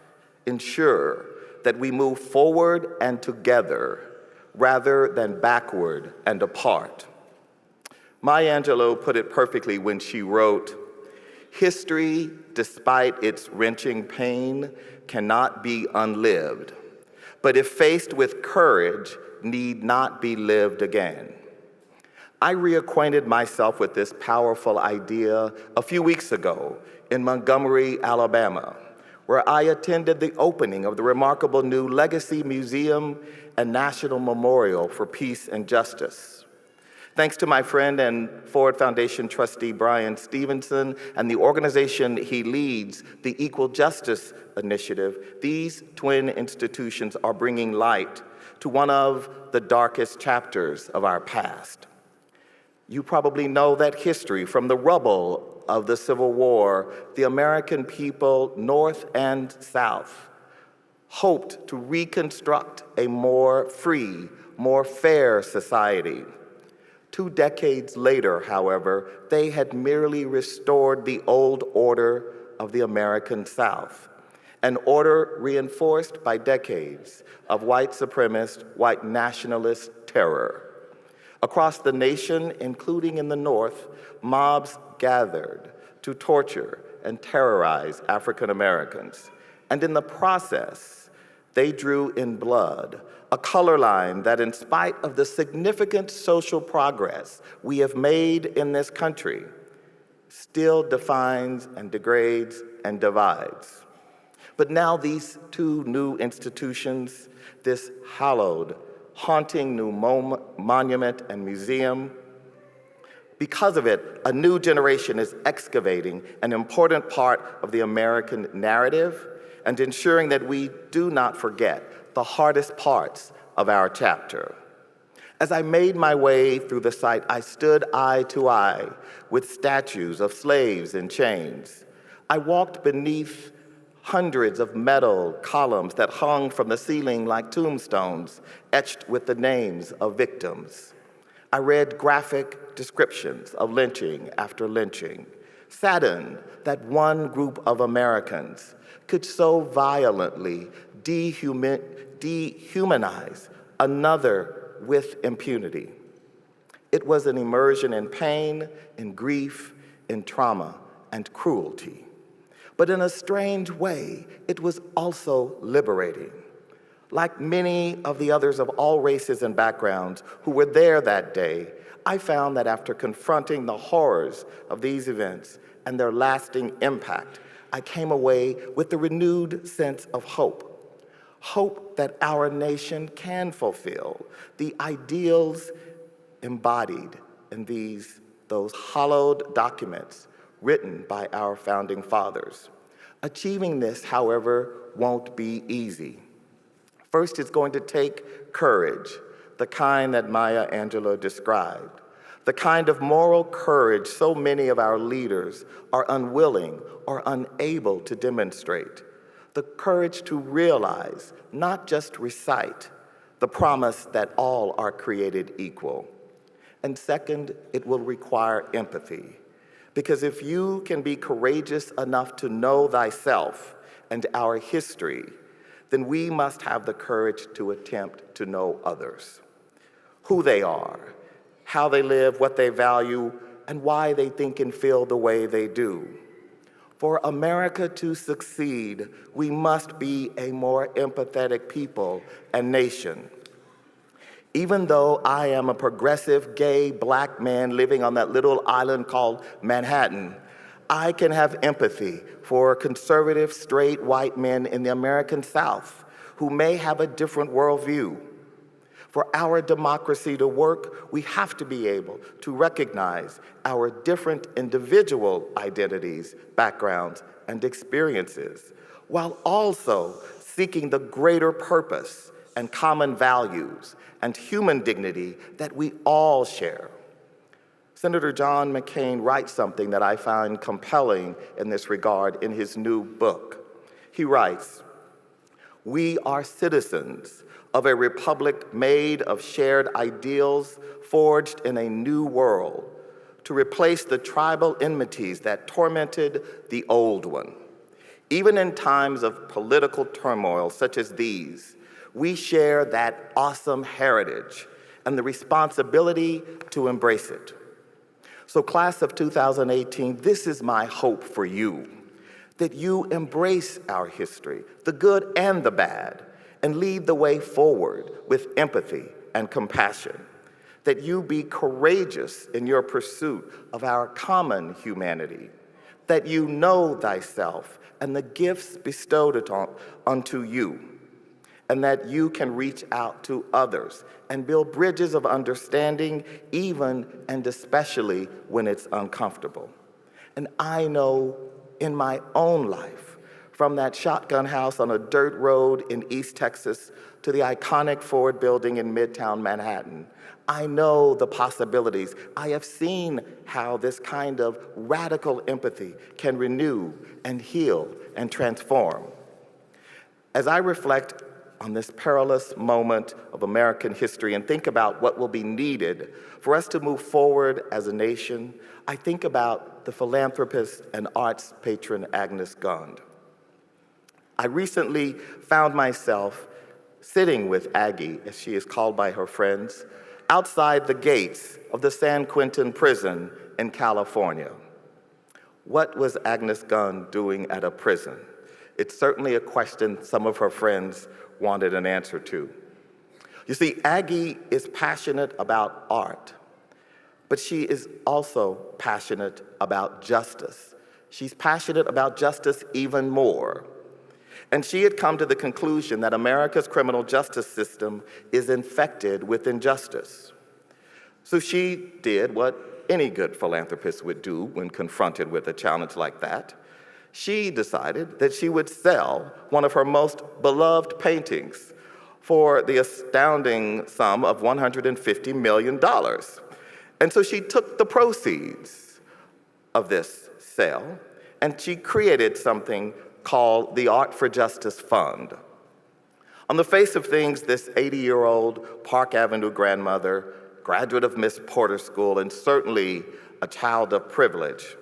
ensure that we move forward and together rather than backward and apart. Maya Angelou put it perfectly when she wrote, "History, despite its wrenching pain, cannot be unlived, but if faced with courage, need not be lived again." I reacquainted myself with this powerful idea a few weeks ago in Montgomery, Alabama, where I attended the opening of the remarkable new Legacy Museum and National Memorial for Peace and Justice. Thanks to my friend and Ford Foundation trustee Brian Stevenson and the organization he leads, the Equal Justice Initiative, these twin institutions are bringing light to one of the darkest chapters of our past. You probably know that history. From the rubble of the Civil War, the American people, North and South, hoped to reconstruct a more free, more fair society. 2 decades later, however, they had merely restored the old order of the American South, an order reinforced by decades of white supremacist, white nationalist terror. Across the nation, including in the North, mobs gathered to torture and terrorize African Americans. And in the process, they drew in blood a color line that, in spite of the significant social progress we have made in this country, still defines and degrades and divides. But now these 2 new institutions, this hallowed, haunting new monument and museum, Because of it, a new generation is excavating an important part of the American narrative and ensuring that we do not forget the hardest parts of our chapter. As I made my way through the site, I stood eye to eye with statues of slaves in chains. I walked beneath hundreds of metal columns that hung from the ceiling like tombstones, etched with the names of victims. I read graphic descriptions of lynching after lynching, saddened that one group of Americans could so violently dehumanize another with impunity. It was an immersion in pain, in grief, in trauma, and cruelty. But in a strange way, it was also liberating. Like many of the others of all races and backgrounds who were there that day, I found that after confronting the horrors of these events and their lasting impact, I came away with a renewed sense of hope. Hope that our nation can fulfill the ideals embodied in those hollowed documents written by our founding fathers. Achieving this, however, won't be easy. First, it's going to take courage, the kind that Maya Angelou described, the kind of moral courage so many of our leaders are unwilling or unable to demonstrate, the courage to realize, not just recite, the promise that all are created equal. And second, it will require empathy, because if you can be courageous enough to know thyself and our history, then we must have the courage to attempt to know others, who they are, how they live, what they value, and why they think and feel the way they do. For America to succeed, we must be a more empathetic people and nation. Even though I am a progressive, gay, black man living on that little island called Manhattan, I can have empathy for conservative, straight, white men in the American South who may have a different worldview. For our democracy to work, we have to be able to recognize our different individual identities, backgrounds, and experiences, while also seeking the greater purpose and common values and human dignity that we all share. Senator John McCain writes something that I find compelling in this regard in his new book. He writes, "We are citizens of a republic made of shared ideals forged in a new world to replace the tribal enmities that tormented the old one. Even in times of political turmoil such as these, we share that awesome heritage and the responsibility to embrace it. So class of 2018, this is my hope for you, that you embrace our history, the good and the bad, and lead the way forward with empathy and compassion, that you be courageous in your pursuit of our common humanity, that you know thyself and the gifts bestowed unto you, and that you can reach out to others and build bridges of understanding, even and especially when it's uncomfortable. And I know in my own life, from that shotgun house on a dirt road in East Texas to the iconic Ford building in Midtown Manhattan, I know the possibilities. I have seen how this kind of radical empathy can renew and heal and transform. As I reflect on this perilous moment of American history and think about what will be needed for us to move forward as a nation, I think about the philanthropist and arts patron Agnes Gund. I recently found myself sitting with Aggie, as she is called by her friends, outside the gates of the San Quentin prison in California. What was Agnes Gund doing at a prison? It's certainly a question some of her friends wanted an answer to. You see, Aggie is passionate about art, but she is also passionate about justice. She's passionate about justice even more. And she had come to the conclusion that America's criminal justice system is infected with injustice. So she did what any good philanthropist would do when confronted with a challenge like that, she decided that she would sell one of her most beloved paintings for the astounding sum of $150 million. And so she took the proceeds of this sale and she created something called the Art for Justice Fund. On the face of things, this 80-year-old Park Avenue grandmother, graduate of Miss Porter School, and certainly a child of privilege,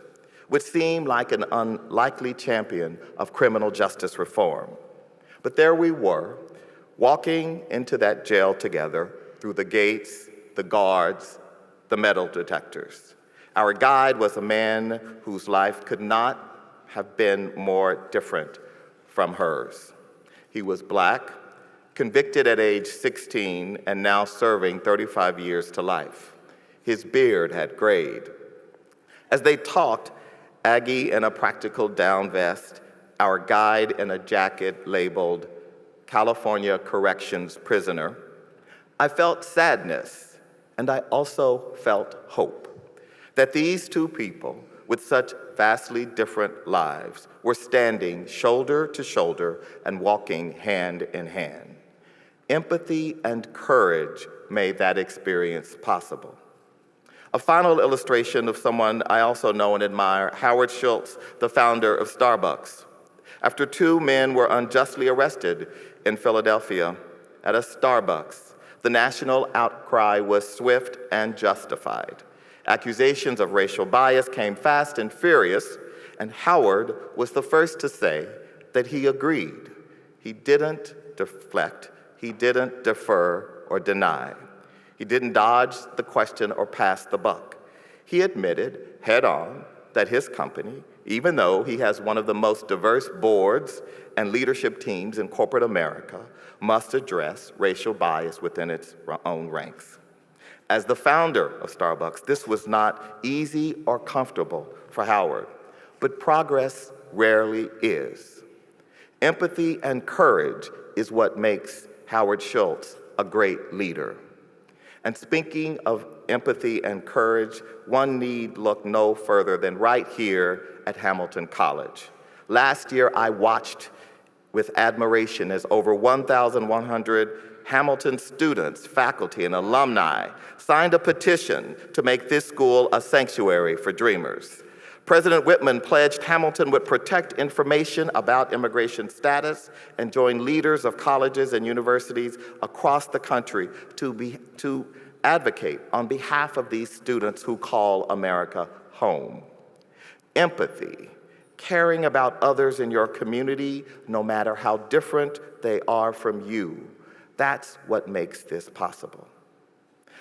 would seem like an unlikely champion of criminal justice reform. But there we were, walking into that jail together through the gates, the guards, the metal detectors. Our guide was a man whose life could not have been more different from hers. He was Black, convicted at age 16, and now serving 35 years to life. His beard had grayed. As they talked, Aggie in a practical down vest, our guide in a jacket labeled California Corrections Prisoner, I felt sadness, and I also felt hope that these two people with such vastly different lives were standing shoulder to shoulder and walking hand in hand. Empathy and courage made that experience possible. A final illustration of someone I also know and admire, Howard Schultz, the founder of Starbucks. After two men were unjustly arrested in Philadelphia at a Starbucks, the national outcry was swift and justified. Accusations of racial bias came fast and furious, and Howard was the first to say that he agreed. He didn't deflect, he didn't defer or deny. He didn't dodge the question or pass the buck. He admitted head on that his company, even though he has one of the most diverse boards and leadership teams in corporate America, must address racial bias within its own ranks. As the founder of Starbucks, this was not easy or comfortable for Howard, but progress rarely is. Empathy and courage is what makes Howard Schultz a great leader. And speaking of empathy and courage, one need look no further than right here at Hamilton College. Last year, I watched with admiration as over 1,100 Hamilton students, faculty, and alumni signed a petition to make this school a sanctuary for dreamers. President Whitman pledged Hamilton would protect information about immigration status and join leaders of colleges and universities across the country to advocate on behalf of these students who call America home. Empathy, caring about others in your community, no matter how different they are from you, that's what makes this possible.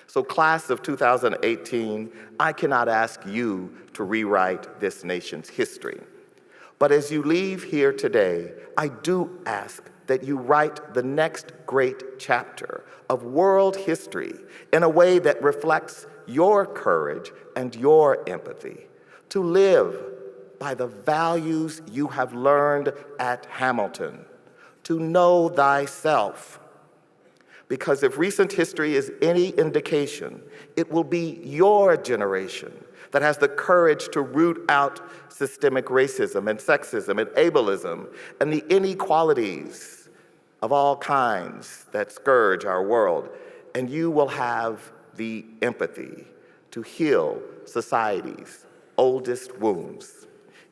So class of 2018, I cannot ask you to rewrite this nation's history. But as you leave here today, I do ask that you write the next great chapter of world history in a way that reflects your courage and your empathy, to live by the values you have learned at Hamilton, to know thyself. Because if recent history is any indication, it will be your generation that has the courage to root out systemic racism and sexism and ableism and the inequalities of all kinds that scourge our world. And you will have the empathy to heal society's oldest wounds.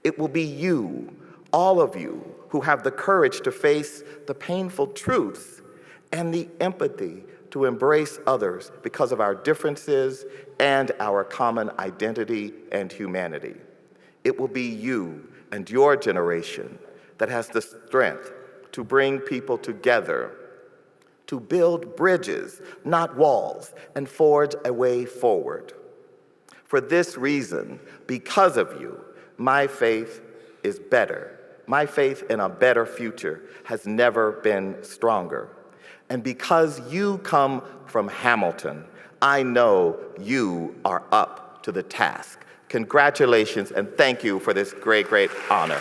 It will be you, all of you, who have the courage to face the painful truths and the empathy to embrace others because of our differences and our common identity and humanity. It will be you and your generation that has the strength to bring people together, to build bridges, not walls, and forge a way forward. For this reason, because of you, my faith is better. My faith in a better future has never been stronger. And because you come from Hamilton, I know you are up to the task. Congratulations and thank you for this great, great honor.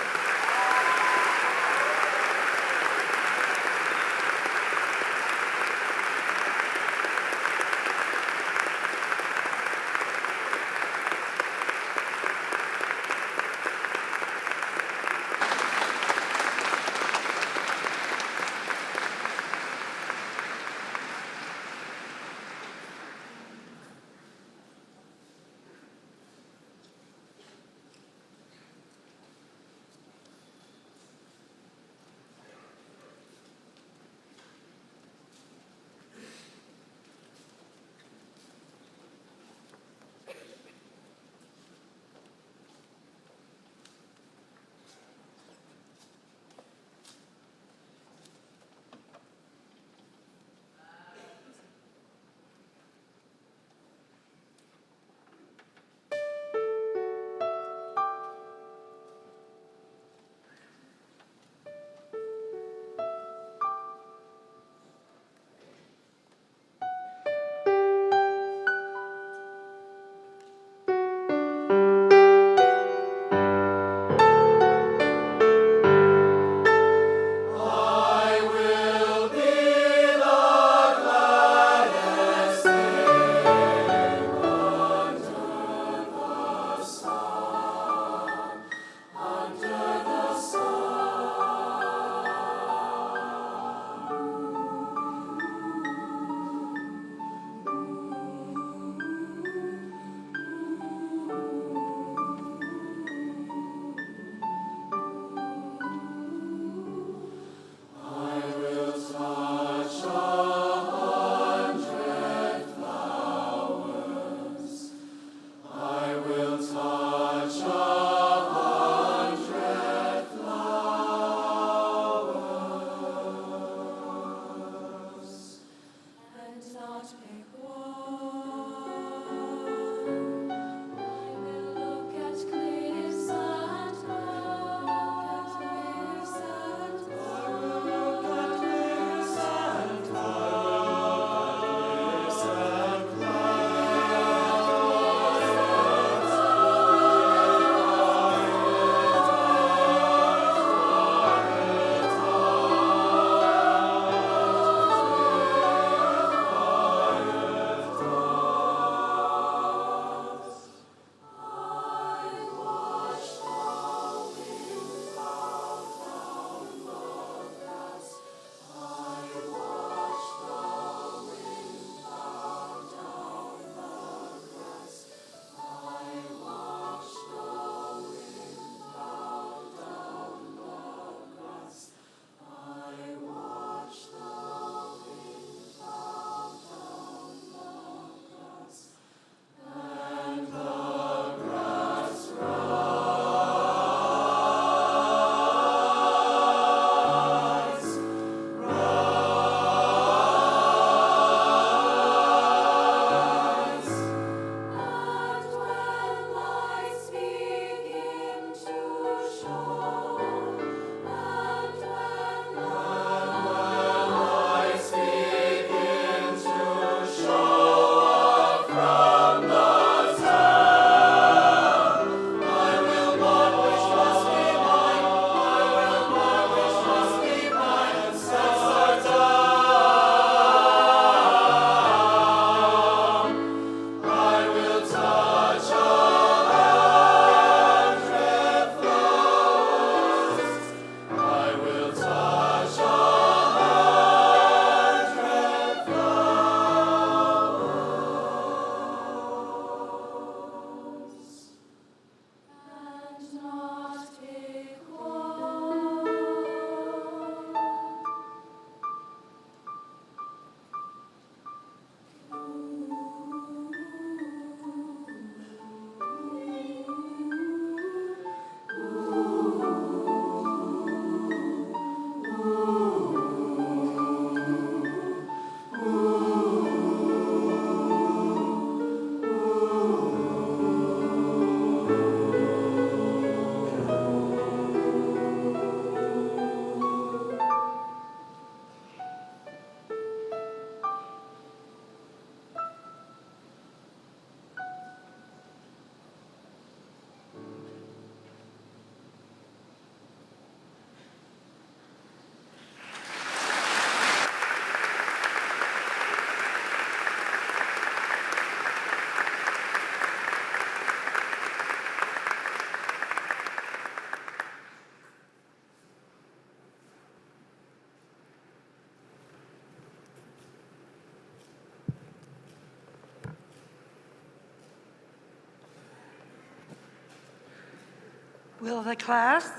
Will the class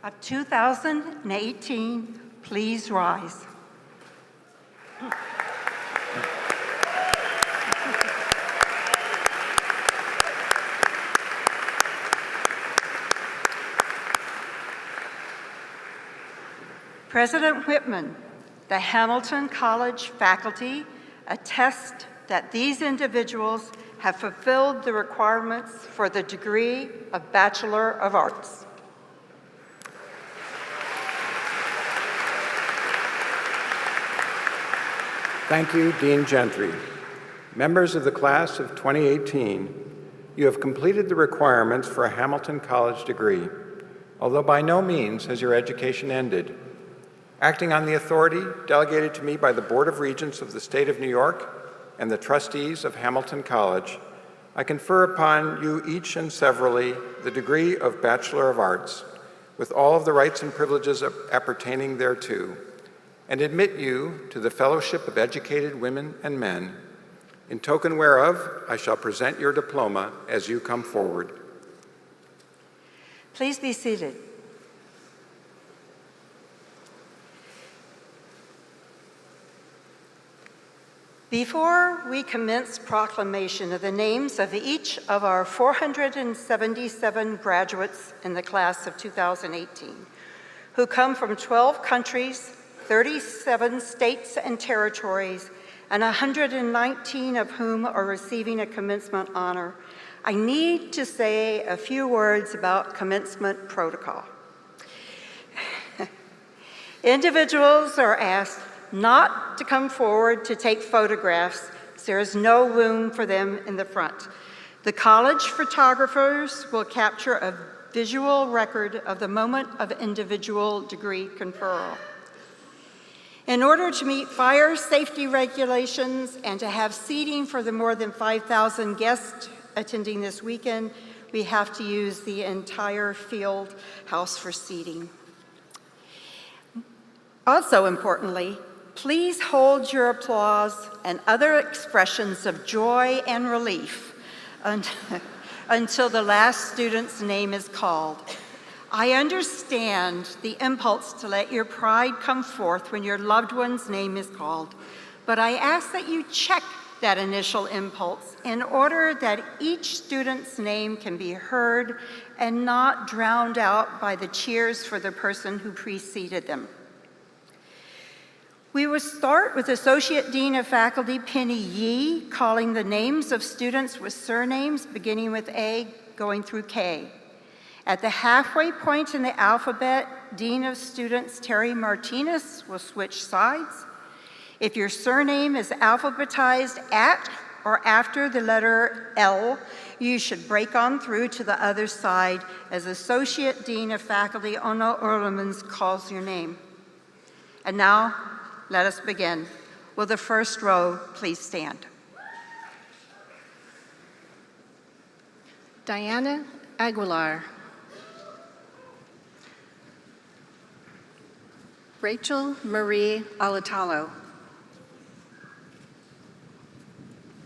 of 2018 please rise? President Whitman, the Hamilton College faculty attest that these individuals have fulfilled the requirements for the degree of Bachelor of Arts. Thank you, Dean Gentry. Members of the class of 2018, you have completed the requirements for a Hamilton College degree, although by no means has your education ended. Acting on the authority delegated to me by the Board of Regents of the State of New York and the trustees of Hamilton College, I confer upon you each and severally the degree of Bachelor of Arts, with all of the rights and privileges appertaining thereto, and admit you to the fellowship of educated women and men, in token whereof I shall present your diploma as you come forward. Please be seated. Before we commence proclamation of the names of each of our 477 graduates in the class of 2018, who come from 12 countries, 37 states and territories, and 119 of whom are receiving a commencement honor, I need to say a few words about commencement protocol. Individuals are asked not to come forward to take photographs. There is no room for them in the front. The college photographers will capture a visual record of the moment of individual degree conferral. In order to meet fire safety regulations and to have seating for the more than 5,000 guests attending this weekend, we have to use the entire field house for seating. Also importantly, please hold your applause and other expressions of joy and relief until the last student's name is called. I understand the impulse to let your pride come forth when your loved one's name is called, but I ask that you check that initial impulse in order that each student's name can be heard and not drowned out by the cheers for the person who preceded them. We will start with Associate Dean of Faculty Penny Yee calling the names of students with surnames beginning with A going through K. At the halfway point in the alphabet, Dean of Students Terry Martinez will switch sides. If your surname is alphabetized at or after the letter L, you should break on through to the other side as Associate Dean of Faculty Ono Orlemans calls your name. And now, let us begin. Will the first row please stand? Diana Aguilar. Rachel Marie Alatalo.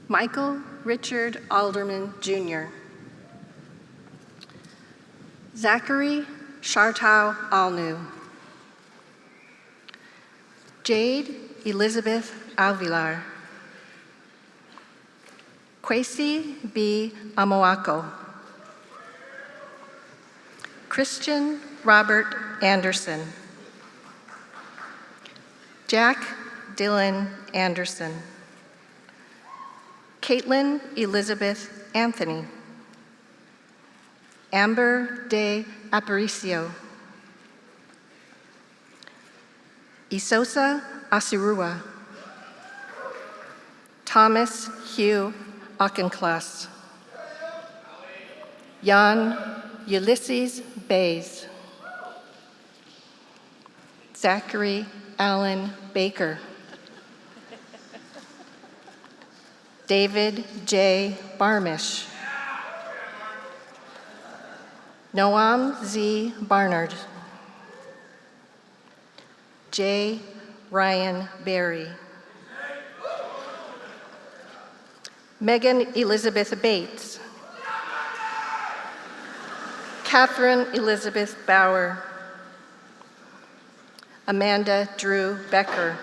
Michael Richard Alderman, Jr. Zachary Shartow Alnu. Jade Elizabeth Alvilar. Kwesi B. Amoako. Christian Robert Anderson. Jack Dylan Anderson. Caitlin Elizabeth Anthony. Amber De Aparicio. Isosa Asirua. Thomas Hugh Auchincloss. Jan Ulysses Bays. Zachary Allen Baker. David J. Barmish. Noam Z. Barnard. J. Ryan Berry. Megan Elizabeth Bates. Catherine Elizabeth Bauer. Amanda Drew Becker.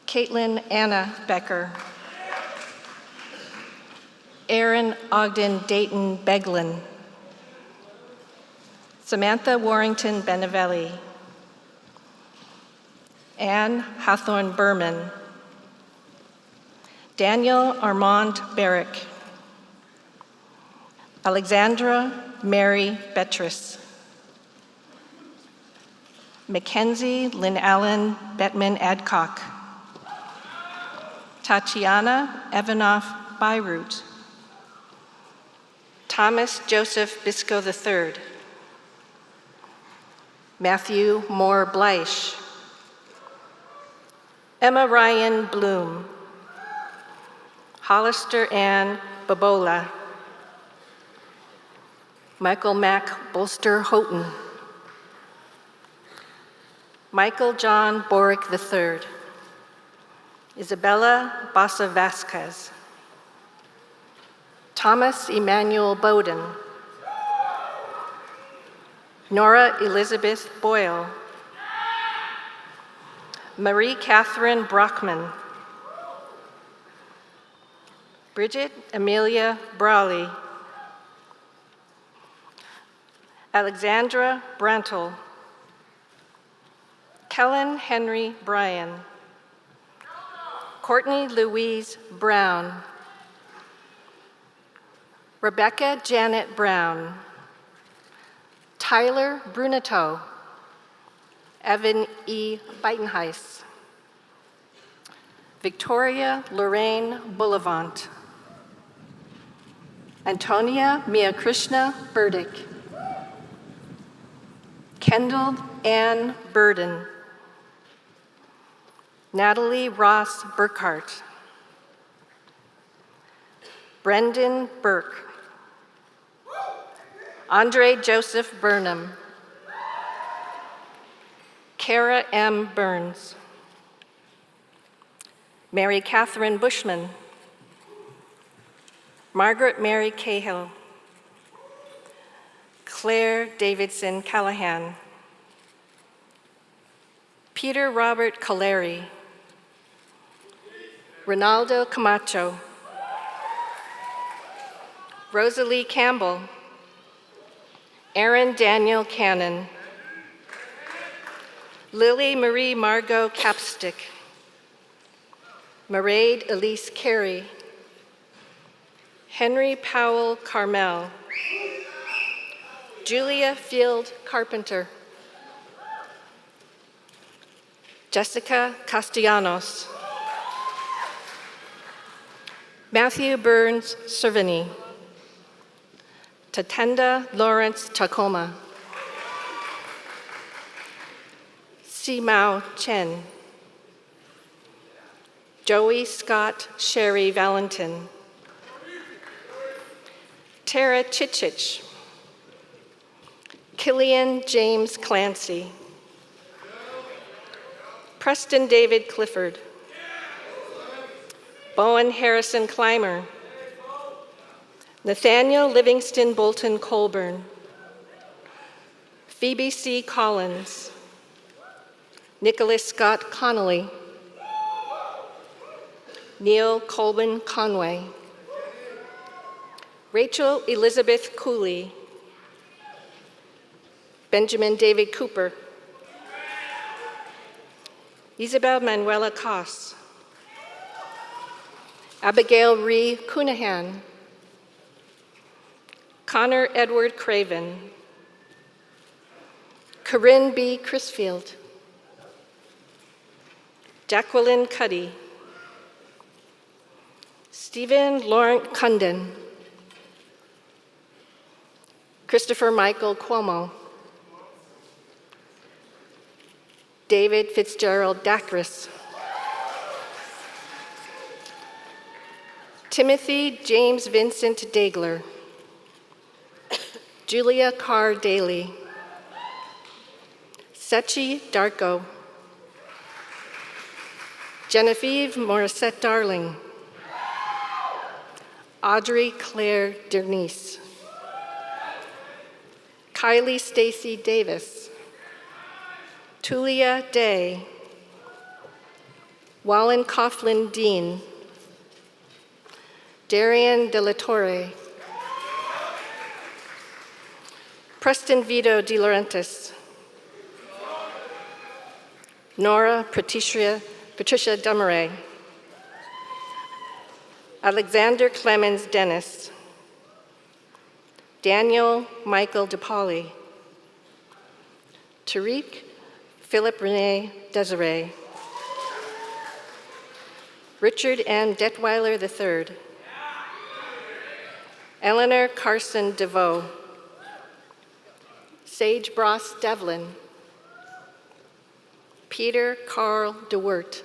Caitlin Anna Becker. Aaron Ogden Dayton Beglin. Samantha Warrington Benevelli. Anne Hathorn Berman. Daniel Armand Barrick. Alexandra Mary Betris. Mackenzie Lynn Allen Bettman Adcock. Tatiana Evanoff Beirut. Thomas Joseph Bisco III. Matthew Moore Bleish. Emma Ryan Bloom. Hollister Ann Babola. Michael Mack Bolster Houghton. Michael John Borick III. Isabella Bassa Vasquez. Thomas Emmanuel Bowden. Nora Elizabeth Boyle. Marie Catherine Brockman. Bridget Amelia Brawley. Alexandra Brantle. Kellen Henry Bryan. Courtney Louise Brown. Rebecca Janet Brown. Tyler Bruneteau. Evan E. Beitenheis. Victoria Lorraine Bullivant. Antonia Mia Krishna Burdick. Kendall Ann Burden. Natalie Ross Burkhart. Brendan Burke. Andre Joseph Burnham. Kara M. Burns. Mary Catherine Bushman. Margaret Mary Cahill. Claire Davidson Callahan. Peter Robert Caleri. Ronaldo Camacho. Rosalie Campbell. Aaron Daniel Cannon. Lily Marie Margot Capstick. Mairead Elise Carey. Henry Powell Carmel. Julia Field Carpenter. Jessica Castellanos. Matthew Burns Cervini. Tatenda Lawrence Tacoma. Simao Chen. Joey Scott Sherry Valentin. Tara Chichich. Killian James Clancy. Preston David Clifford. Bowen Harrison Clymer. Nathaniel Livingston Bolton Colburn. Phoebe C. Collins. Nicholas Scott Connolly. Neil Colvin Conway. Rachel Elizabeth Cooley. Benjamin David Cooper. Isabel Manuela Koss. Abigail Ree Cunahan. Connor Edward Craven. Corinne B. Crisfield. Jacqueline Cuddy. Stephen Laurent Cundon. Christopher Michael Cuomo. David Fitzgerald Dacris. Timothy James Vincent Dagler. Julia Carr Daly. Sechi Darko. Genevieve Morissette Darling. Audrey Claire Dernice. Kylie Stacy Davis, Tulia Day, Wallen Coughlin Dean, Darren De La Torre, Preston Vito De Laurentiis, Nora Patricia Dumaray, Alexander Clemens Dennis, Daniel Michael DePauli, Tariq Philip Rene Desiree, Richard M. Detweiler III, Eleanor Carson DeVoe, Sage Bross Devlin, Peter Carl DeWert,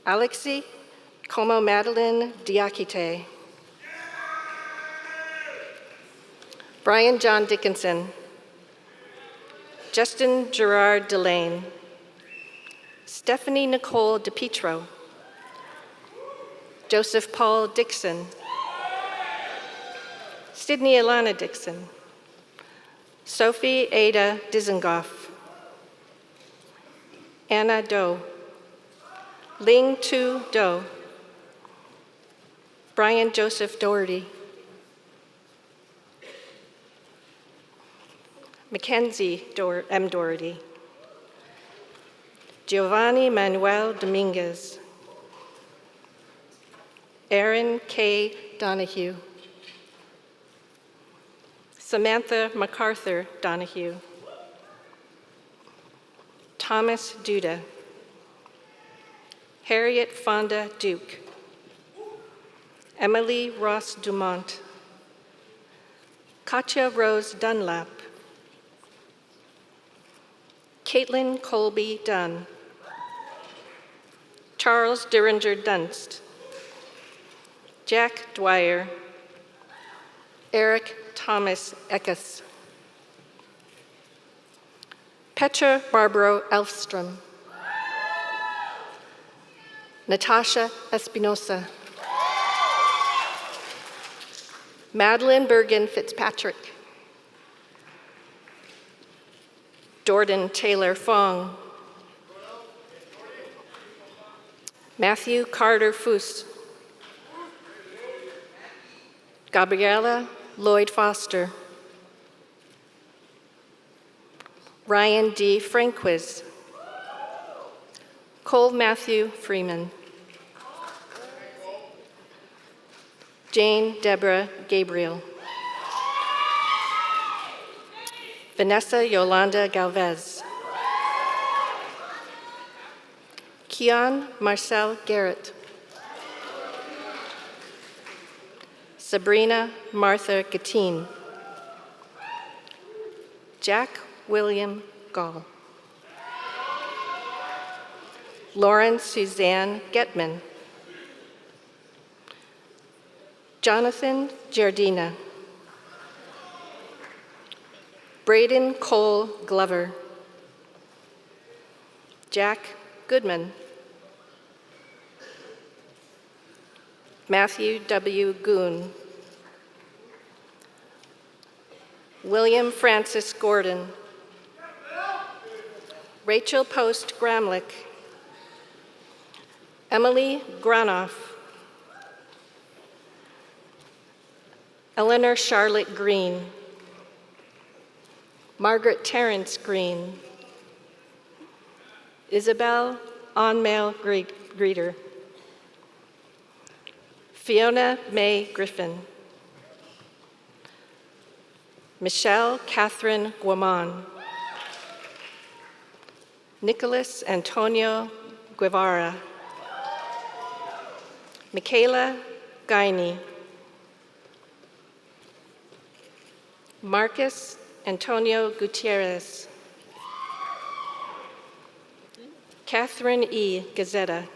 Alexi Como Madeline Diakite, Brian John Dickinson, Justin Gerard Delane, Stephanie Nicole DePietro, Joseph Paul Dixon, Sydney Alana Dixon, Sophie Ada Dizengoff, Anna Doe, Ling Tu Doe, Brian Joseph Doherty, Mackenzie M. Doherty, Giovanni Manuel Dominguez, Aaron K. Donahue, Samantha MacArthur Donahue, Thomas Duda, Harriet Fonda Duke, Emily Ross Dumont, Katja Rose Dunlap, Caitlin Colby Dunn, Charles Diringer Dunst, Jack Dwyer, Eric Thomas Eckes, Petra Barbaro Elfstrom, Natasha Espinosa, Madeline Bergen Fitzpatrick, Jordan Taylor Fong, Matthew Carter Foose, Gabriella Lloyd Foster, Ryan D. Franquiz, Cole Matthew Freeman, Jane Deborah Gabriel, Vanessa Yolanda Galvez, Keon Marcel Garrett, Sabrina Martha Gatine, Jack William Gall, Lauren Suzanne Getman, Jonathan Giardina, Braden Cole Glover, Jack Goodman, Matthew W. Goon, William Francis Gordon, Rachel Post Gramlich, Emily Granoff, Eleanor Charlotte Green, Margaret Terrence Green, Isabel Onmail Greeter, Fiona May Griffin, Michelle Catherine Guaman, Nicholas Antonio Guevara, Michaela Guiney, Marcus Antonio Gutierrez, Catherine E. Gazetta,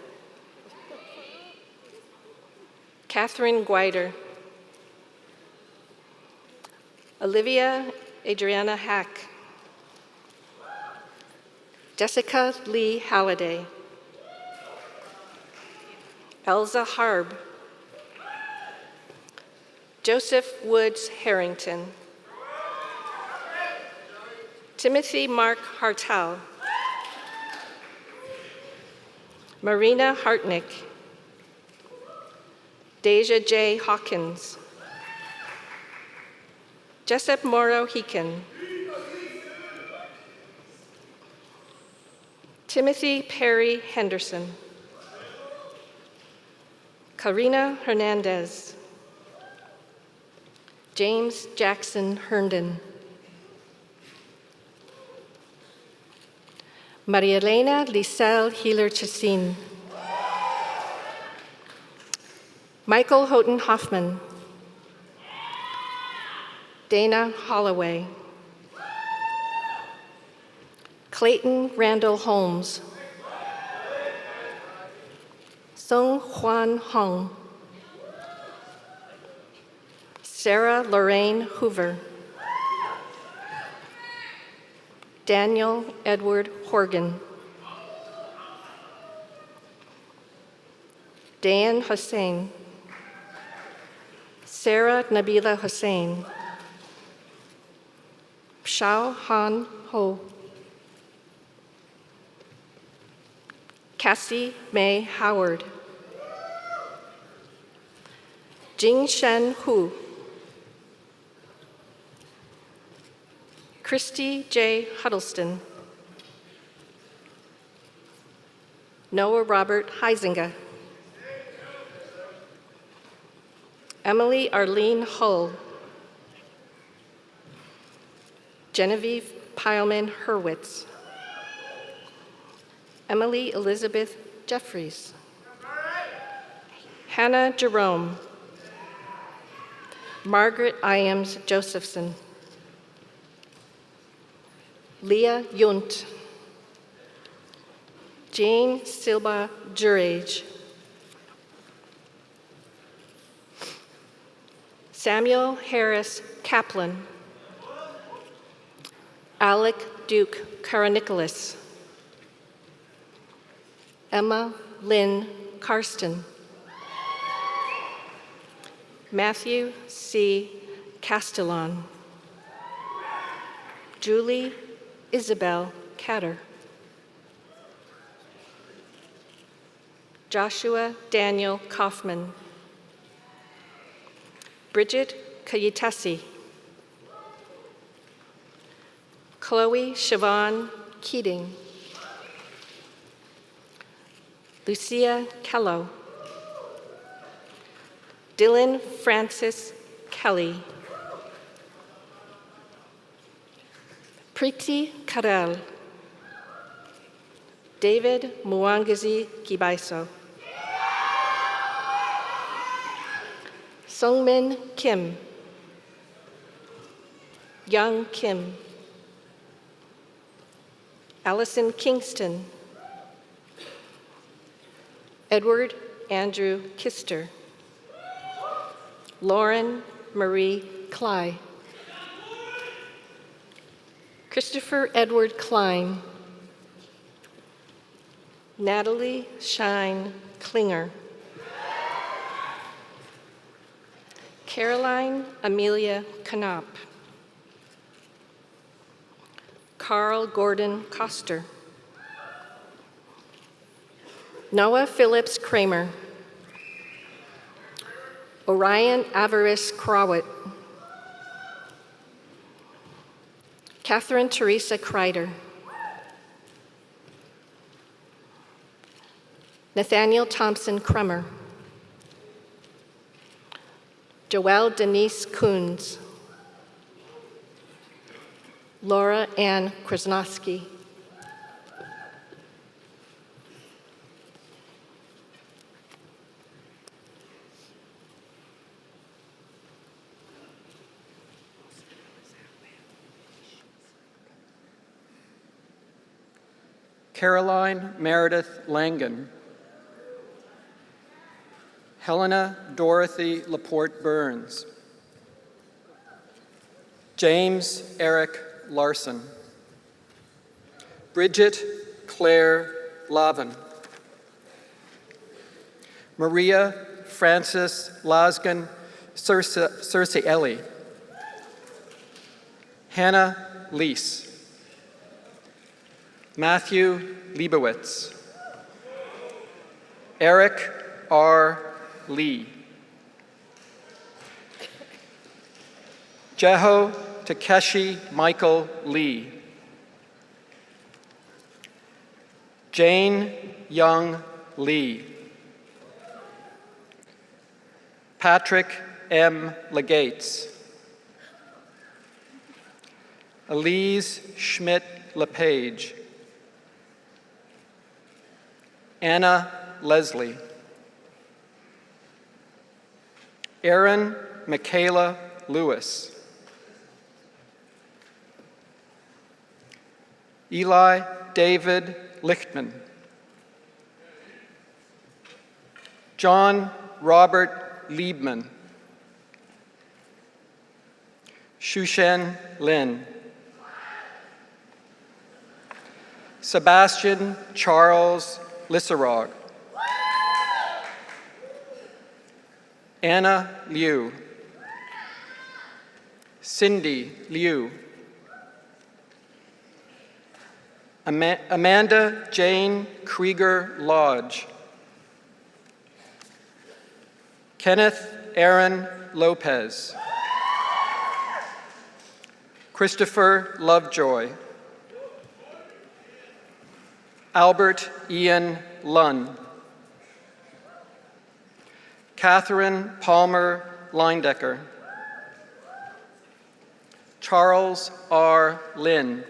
Catherine Guider, Olivia Adriana Hack, Jessica Lee Halliday, Elza Harb, Joseph Woods Harrington, Timothy Mark Hartel. Marina Hartnick. Deja J. Hawkins. Jessup Morrow Heekin. Timothy Perry Henderson. Karina Hernandez. James Jackson Herndon. Maria Elena Lisel Healer-Chassin. Michael Houghton Hoffman. Dana Holloway. Clayton Randall Holmes. Sung Hwan Hong. Sarah Lorraine Hoover. Daniel Edward Horgan. Dan Hussein. Sarah Nabila Hussein. Shao Han Ho. Cassie May Howard. Jing Shen Hu. Christy J. Huddleston. Noah Robert Heisinger. Emily Arlene Hull. Genevieve Pileman Hurwitz. Emily Elizabeth Jeffries. Hannah Jerome. Margaret Iams Josephson. Leah Yunt. Jane Silva Jurage. Samuel Harris Kaplan. Alec Duke Karanicholas. Emma Lynn Karsten. Matthew C. Castellon. Julie Isabel Catter. Joshua Daniel Kaufman. Bridget Kayitasi. Chloe Siobhan Keating. Lucia Kello. Dylan Francis Kelly. Preeti Karel. David Muangazi Kibaiso. Sungmin Kim. Young Kim. Allison Kingston. Edward Andrew Kister. Lauren Marie Cly. Christopher Edward Klein. Natalie Shine Klinger. Caroline Amelia Knopp. Carl Gordon Koster. Noah Phillips Kramer. Orion Avaris Krawit. Catherine Teresa Kreider. Nathaniel Thompson Crummer. Joelle Denise Coons. Laura Ann Krasnowski. Caroline Meredith Langan. Helena Dorothy Laporte Burns. James Eric Larson. Bridget Claire Lavin. Maria Frances Lasgan Cersei Ellie. Hannah Leese. Matthew Leibowitz. Eric R. Lee. Jeho Takeshi Michael Lee. Jane Young Lee. Patrick M. Legates. Elise Schmidt LePage. Anna Leslie. Erin Michaela Lewis. Eli David Lichtman. John Robert Liebman. Shushen Lin. Sebastian Charles Lisserog. Anna Liu. Cindy Liu. Amanda Jane Krieger Lodge. Kenneth Aaron Lopez. Christopher Lovejoy. Albert Ian Lunn. Catherine Palmer Leindecker. Charles R. Lynn.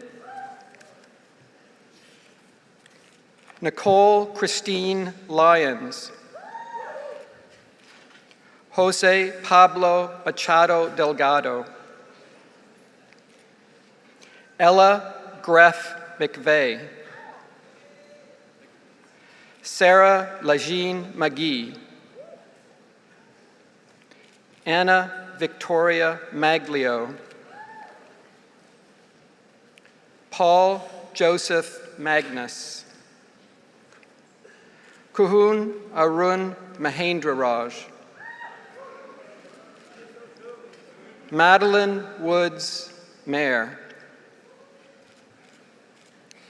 Nicole Christine Lyons. Jose Pablo Machado Delgado. Ella Greff McVeigh. Sarah Lajine McGee. Anna Victoria Maglio. Paul Joseph Magnus. Kuhun Arun Mahendraraj. Madeline Woods Mayer.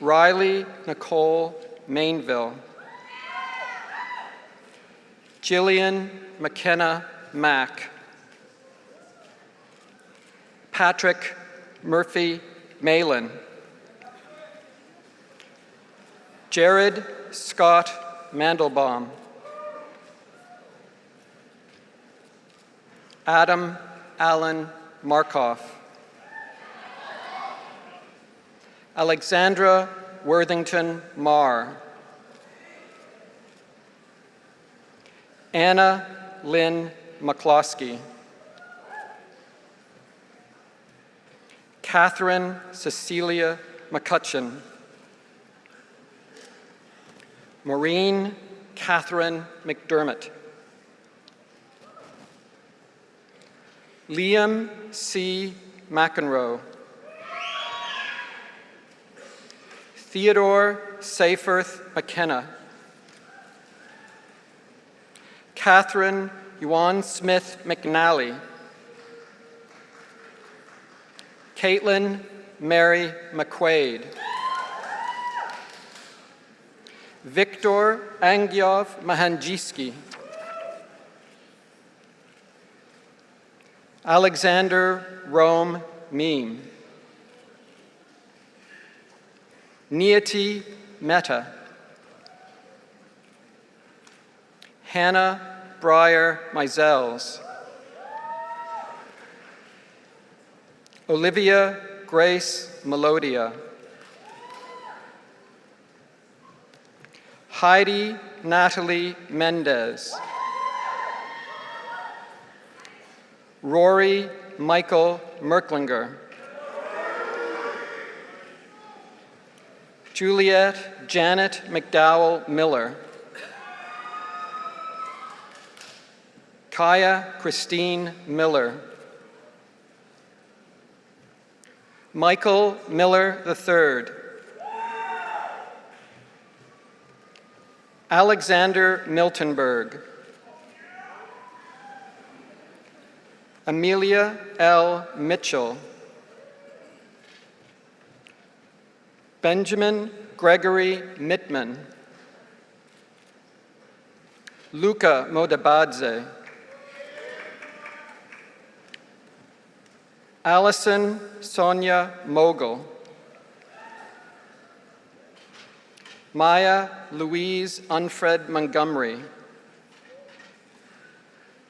Riley Nicole Mainville. Jillian McKenna Mack. Patrick Murphy Malin. Jared Scott Mandelbaum. Adam Allen Markoff. Alexandra Worthington Marr. Anna Lynn McCloskey. Catherine Cecilia McCutcheon. Maureen Catherine McDermott. Liam C. McEnroe. Theodore Seyfirth McKenna. Catherine Yuan Smith McNally. Caitlin Mary McQuaid. Victor Angyov Mahanjiski. Alexander Rome Meme. Niyati Mehta. Hannah Breyer Mizels. Olivia Grace Melodia. Heidi Natalie Mendez. Rory Michael Merklinger. Juliet Janet McDowell Miller. Kaya Christine Miller. Michael Miller III. Alexander Miltenberg. Amelia L. Mitchell. Benjamin Gregory Mittman, Luca Modabadze, Allison Sonia Mogul, Maya Louise Unfred Montgomery,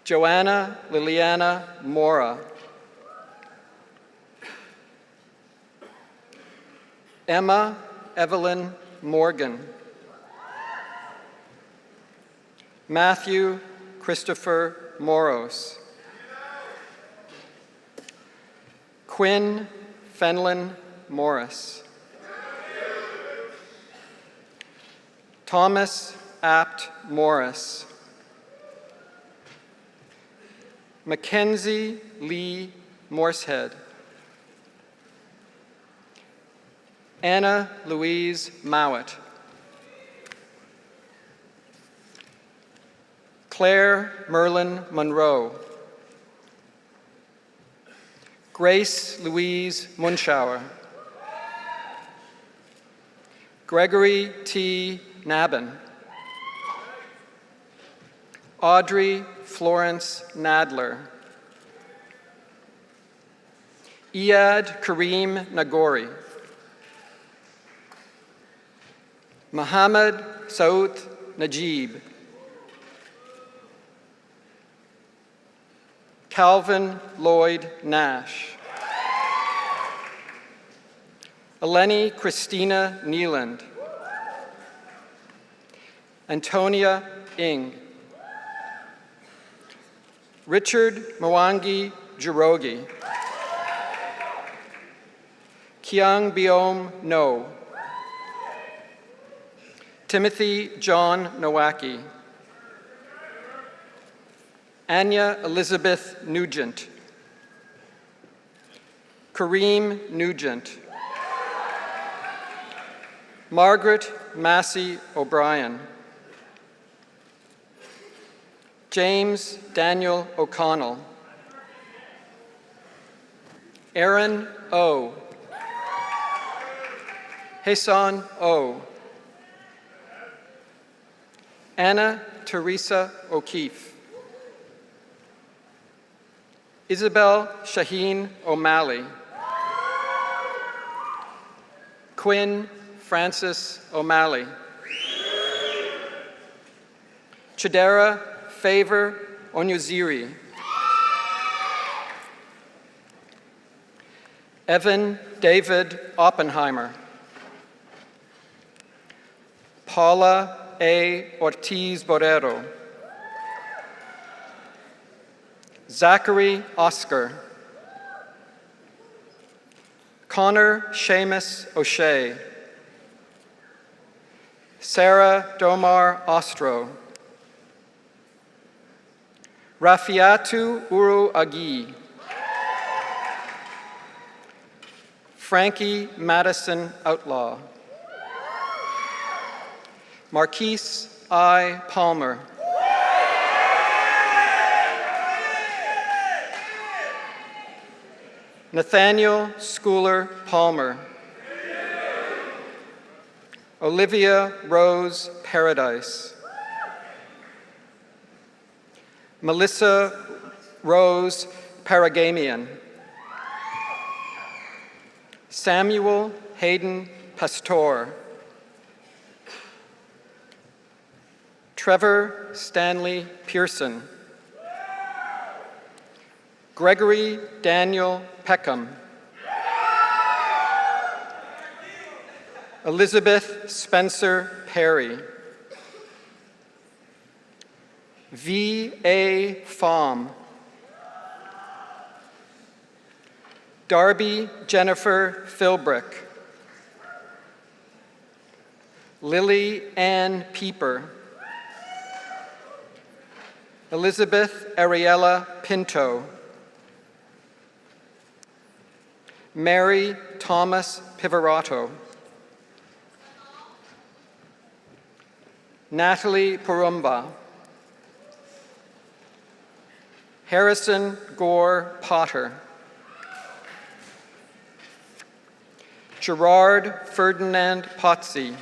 Joanna Liliana Mora, Emma Evelyn Morgan, Matthew Christopher Moros, Quinn Fenlon Morris, Thomas Apt Morris, Mackenzie Lee Morsehead, Anna Louise Mowat, Claire Merlin Monroe, Grace Louise Munschauer, Gregory T. Nabin, Audrey Florence Nadler, Iyad Kareem Nagori, Muhammad Saud Najib, Calvin Lloyd Nash, Eleni Christina Nealand, Antonia Ing, Richard Mwangi Jirogi, Kiang Biom No, Timothy John Nowacki, Anya Elizabeth Nugent, Kareem Nugent, Margaret Massey O'Brien, James Daniel O'Connell, Aaron O, Hassan O, Anna Teresa O'Keefe, Isabel Shaheen O'Malley, Quinn Francis O'Malley, Chidera Favor Onyuziri, Evan David Oppenheimer, Paula A. Ortiz Borrero, Zachary Oscar, Connor Seamus O'Shea, Sarah Domar Ostro, Rafiatu Uru Agi, Frankie Madison Outlaw, Marquise I. Palmer, Nathaniel Schooler Palmer, Olivia Rose Paradise, Melissa Rose Paragamian, Samuel Hayden Pastor, Trevor Stanley Pearson, Gregory Daniel Peckham, Elizabeth Spencer Perry, V. A. Fahm, Darby Jennifer Philbrick, Lily Ann Pieper, Elizabeth Ariella Pinto, Mary Thomas Pivorato, Natalie Porumba, Harrison Gore Potter, Gerard Ferdinand Pottsy,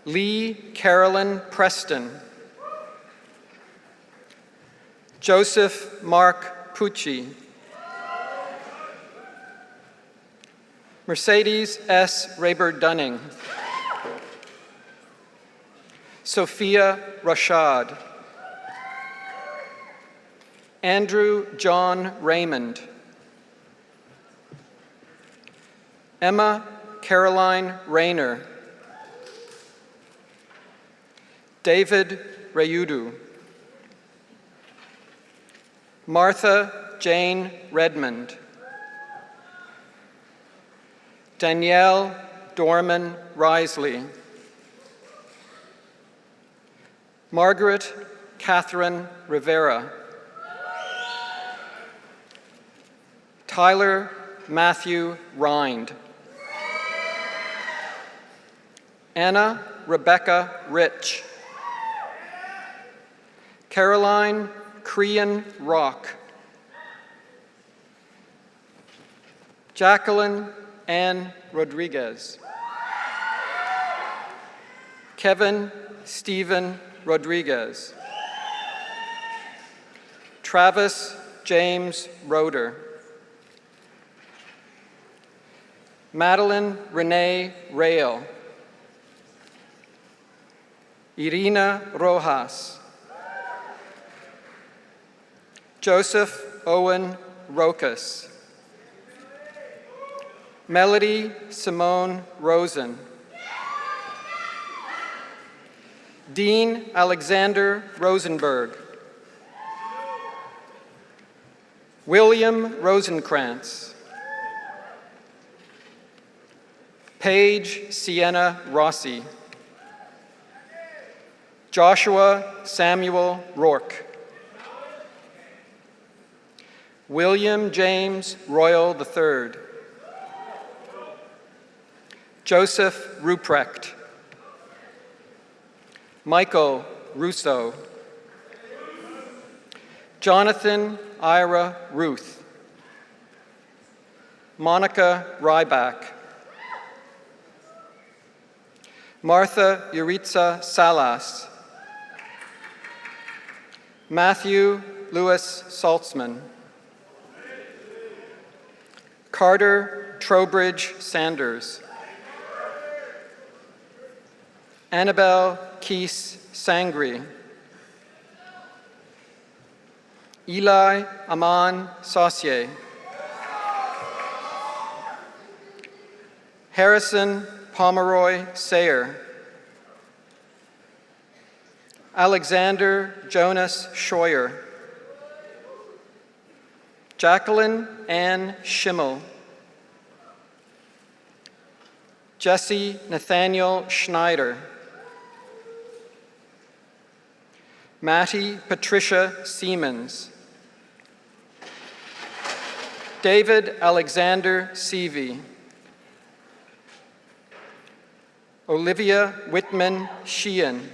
Lee Carolyn Preston, Joseph Mark Pucci, Mercedes S. Rayburn-Dunning, Sophia Rashad, Andrew John Raymond, Emma Caroline Rayner, David Rayudu, Martha Jane Redmond, Danielle Dorman Risley, Margaret Catherine Rivera, Tyler Matthew Rind, Anna Rebecca Rich, Caroline Crean Rock, Jacqueline Ann Rodriguez, Kevin Stephen Rodriguez, Travis James Roeder, Madeline Renee Rail, Irina Rojas, Joseph Owen Rokas, Melody Simone Rosen, Dean Alexander Rosenberg, William Rosenkrantz, Paige Sienna Rossi, Joshua Samuel Rourke, William James Royal III, Joseph Ruprecht, Michael Russo, Jonathan Ira Ruth, Monica Ryback, Martha Yuritsa Salas, Matthew Lewis Saltzman, Carter Trowbridge Sanders, Annabelle Keese Sangri, Eli Aman Saucier, Harrison Pomeroy Sayer, Alexander Jonas Scheuer, Jacqueline Ann Schimmel, Jesse Nathaniel Schneider, Mattie Patricia Siemens, David Alexander Seavey, Olivia Whitman Sheehan,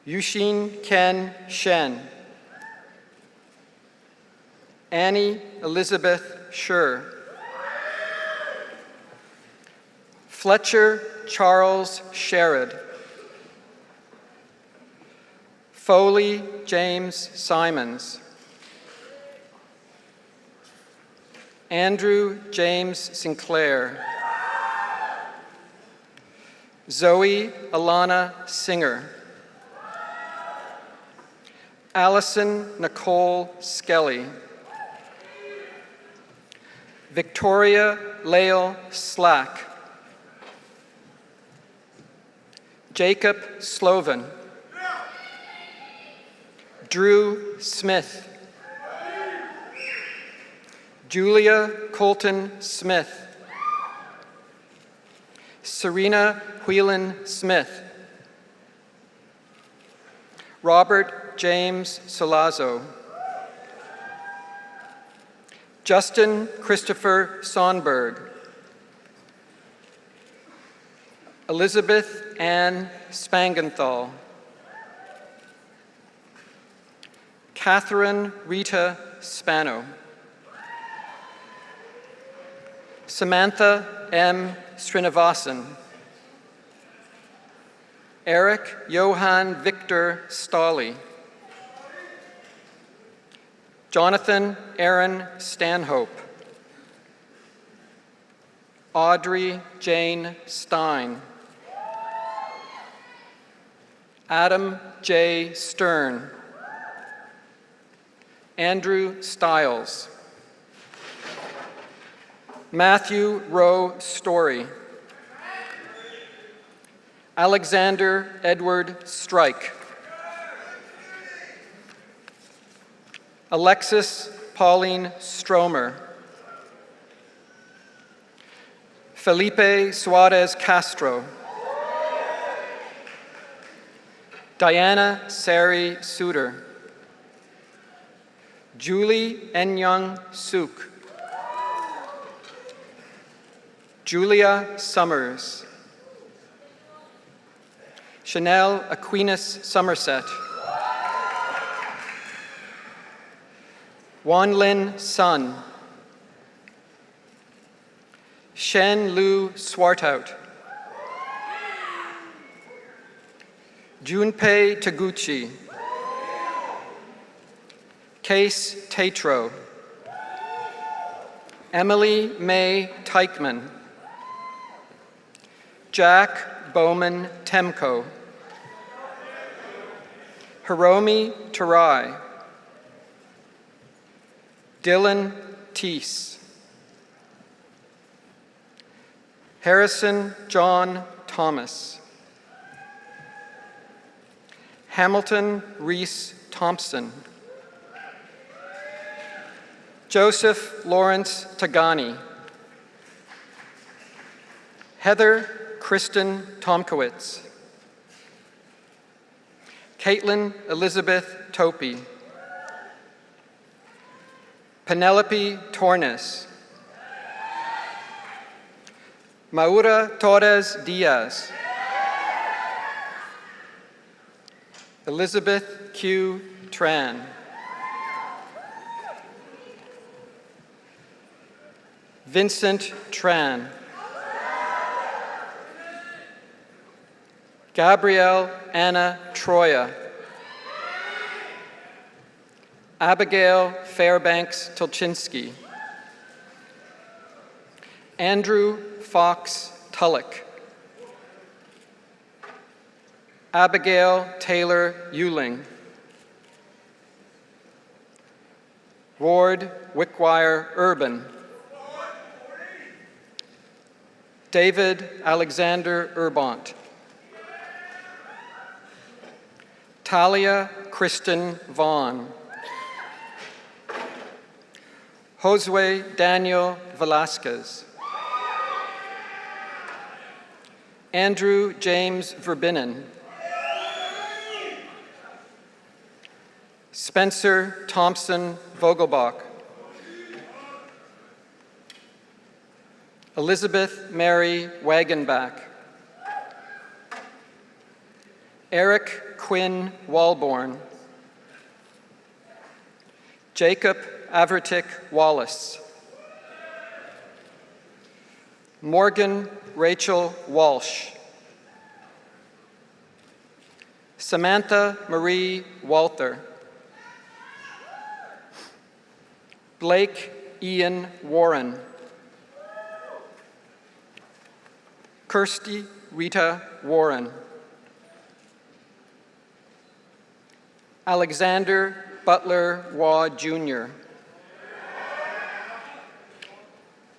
Yushin Ken Shen, Annie Elizabeth Scher, Fletcher Charles Sherrod, Foley James Simons, Andrew James Sinclair, Zoe Alana Singer, Allison Nicole Skelly, Victoria Lael Slack, Jacob Sloven, Drew Smith, Julia Colton Smith, Serena Whelan Smith, Robert James Salazzo, Justin Christopher Sonberg, Elizabeth Ann Spangenthal, Catherine Rita Spano, Samantha M. Srinivasan, Eric Johann Victor Stolle, Jonathan Aaron Stanhope, Audrey Jane Stein, Adam J. Stern, Andrew Stiles, Matthew Rowe Story, Alexander Edward Strike, Alexis Pauline Stromer, Felipe Suarez Castro, Diana Sari Suter, Julie Enyang Suk, Julia Summers, Chanel Aquinas Somerset, Wanlin Sun, Shen Lu Swartout, Junpei Taguchi, Case Tatro, Emily May Teichman, Jack Bowman Temko, Hiromi Tarai, Dylan Teese, Harrison John Thomas, Hamilton Reese Thompson, Joseph Lawrence Tagani, Heather Kristen Tomkowitz, Caitlin Elizabeth Topi, Penelope Tornes, Maura Torres Diaz, Elizabeth Q. Tran, Vincent Tran, Gabrielle Anna Troya, Abigail Fairbanks Tolchinsky, Andrew Fox Tulloch, Abigail Taylor Euling, Ward Wickwire Urban, David Alexander Urbont, Talia Kristen Vaughn, Josue Daniel Velasquez, Andrew James Verbinen, Spencer Thompson Vogelbach, Elizabeth Mary Wagenbach, Eric Quinn Walborn, Jacob Avertick Wallace, Morgan Rachel Walsh, Samantha Marie Walther, Blake Ian Warren, Kirsty Rita Warren, Alexander Butler Waugh Jr.,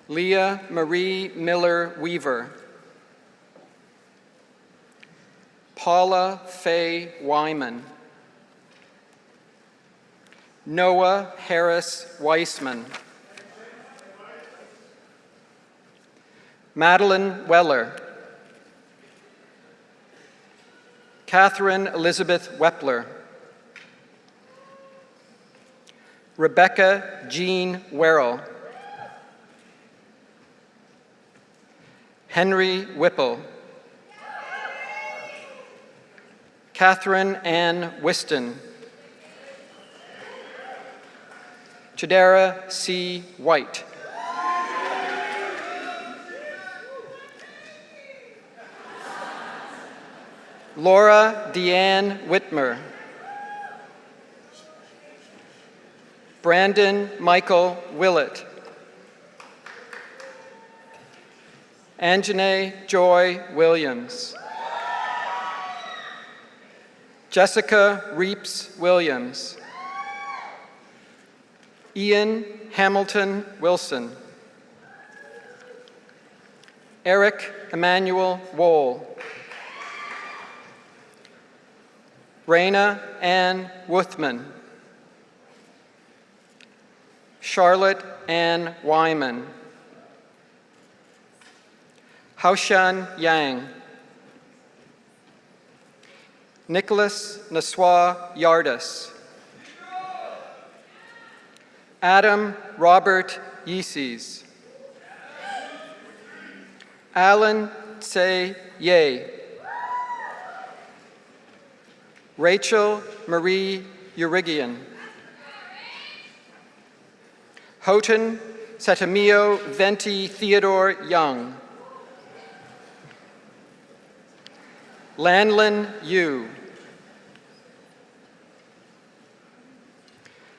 Leah Marie Miller Weaver, Paula Faye Wyman, Noah Harris Weissman, Madeline Weller, Catherine Elizabeth Wepler, Rebecca Jean Werrell, Henry Whipple, Catherine Ann Whiston, Chidera C. White, Laura Deanne Whitmer. Brandon Michael Willett. Anjanae Joy Williams. Jessica Reeps Williams. Ian Hamilton Wilson. Eric Emmanuel Wohl. Raina Ann Wuthman. Charlotte Ann Wyman. Haoshan Yang. Nicholas Naswa Yardas. Adam Robert Yeeses. Alan Tse Ye. Rachel Marie Urigian. Houghton Setamio Venti Theodore Young. Lanlin Yu.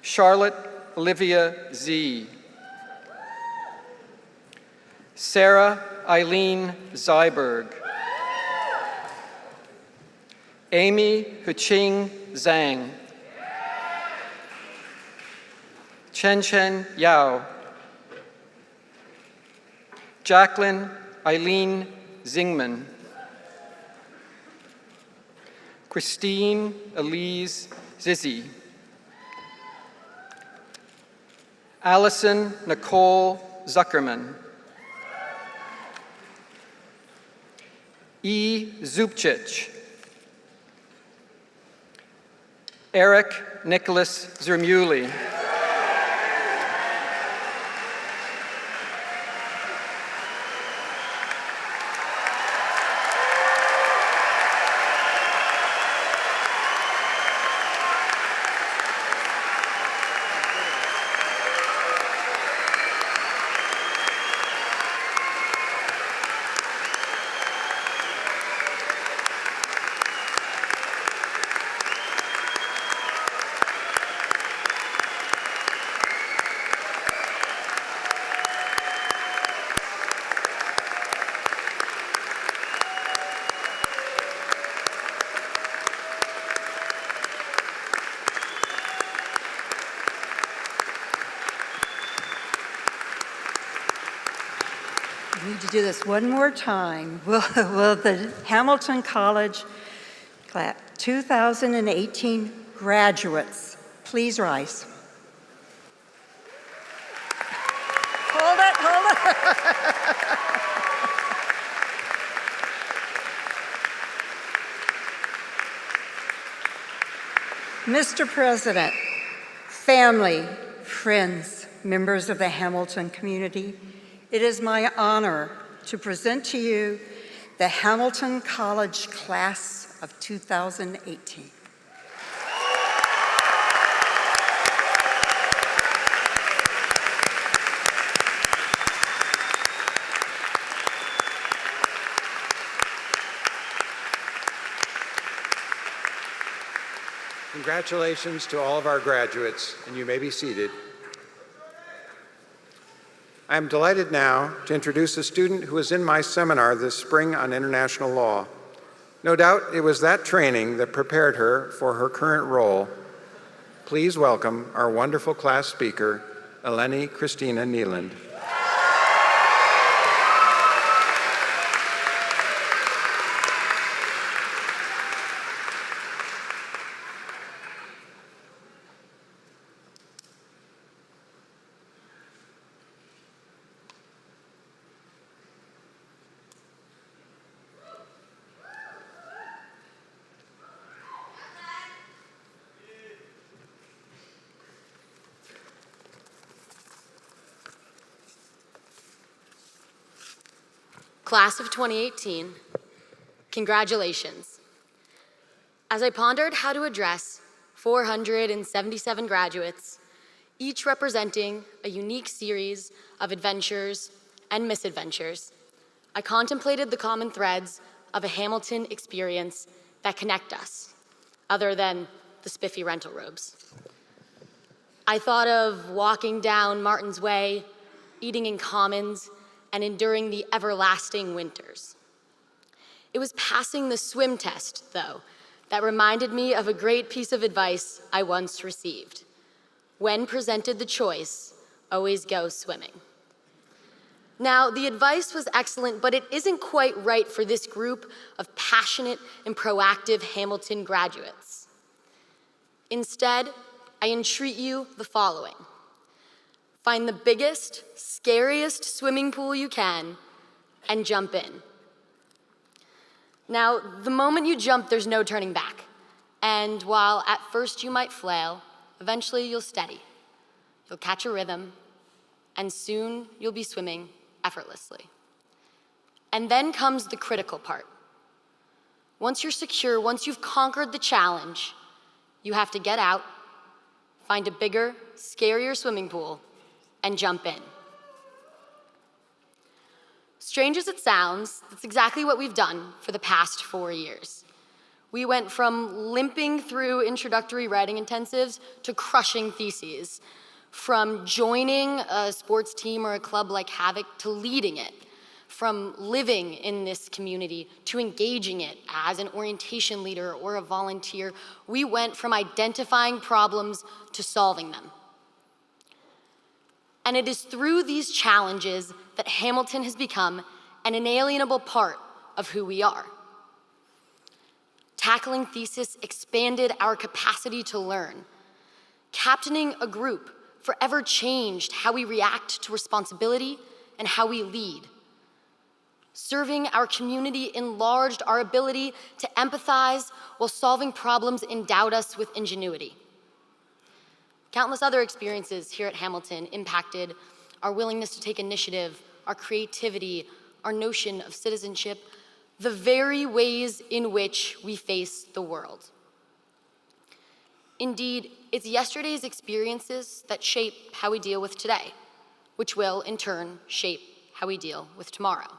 Charlotte Olivia Z. Sarah Eileen Zyberg. Amy Huqing Zhang. Chen Chen Yao. Jacqueline Eileen Zingman. Christine Elise Zizzi. Allison Nicole Zuckerman. E. Zubcic. Eric Nicholas Zermuli. We need to do this one more time. Will the Hamilton College 2018 graduates please rise? Hold it, Mr. President, family, friends, members of the Hamilton community, it is my honor to present to you the Hamilton College Class of 2018. Congratulations to all of our graduates, and you may be seated. I am delighted now to introduce a student who was in my seminar this spring on international law. No doubt it was that training that prepared her for her current role. Please welcome our wonderful class speaker, Eleni Christina Neeland. Class of 2018, congratulations. As I pondered how to address 477 graduates, each representing a unique series of adventures and misadventures, I contemplated the common threads of a Hamilton experience that connect us, other than the spiffy rental robes. I thought of walking down Martin's Way, eating in commons, and enduring the everlasting winters. It was passing the swim test, though, that reminded me of a great piece of advice I once received. When presented the choice, always go swimming. Now, the advice was excellent, but it isn't quite right for this group of passionate and proactive Hamilton graduates. Instead, I entreat you the following. Find the biggest, scariest swimming pool you can and jump in. Now, the moment you jump, there's no turning back. And while at first you might flail, eventually you'll steady. You'll catch a rhythm, and soon you'll be swimming effortlessly. And then comes the critical part. Once you're secure, once you've conquered the challenge, you have to get out, find a bigger, scarier swimming pool, and jump in. Strange as it sounds, that's exactly what we've done for the past 4 years. We went from limping through introductory writing intensives to crushing theses, from joining a sports team or a club like Havoc to leading it, from living in this community to engaging it as an orientation leader or a volunteer. We went from identifying problems to solving them. And it is through these challenges that Hamilton has become an inalienable part of who we are. Tackling thesis expanded our capacity to learn. Captaining a group forever changed how we react to responsibility and how we lead. Serving our community enlarged our ability to empathize, while solving problems endowed us with ingenuity. Countless other experiences here at Hamilton impacted our willingness to take initiative, our creativity, our notion of citizenship, the very ways in which we face the world. Indeed, it's yesterday's experiences that shape how we deal with today, which will, in turn, shape how we deal with tomorrow.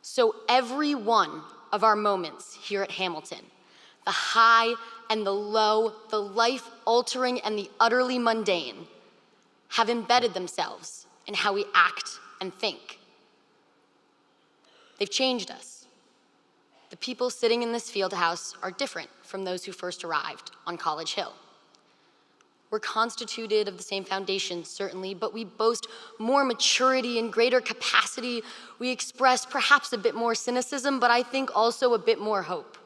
So every one of our moments here at Hamilton, the high and the low, the life-altering and the utterly mundane, have embedded themselves in how we act and think. They've changed us. The people sitting in this field house are different from those who first arrived on College Hill. We're constituted of the same foundations, certainly, but we boast more maturity and greater capacity. We express perhaps a bit more cynicism, but I think also a bit more hope.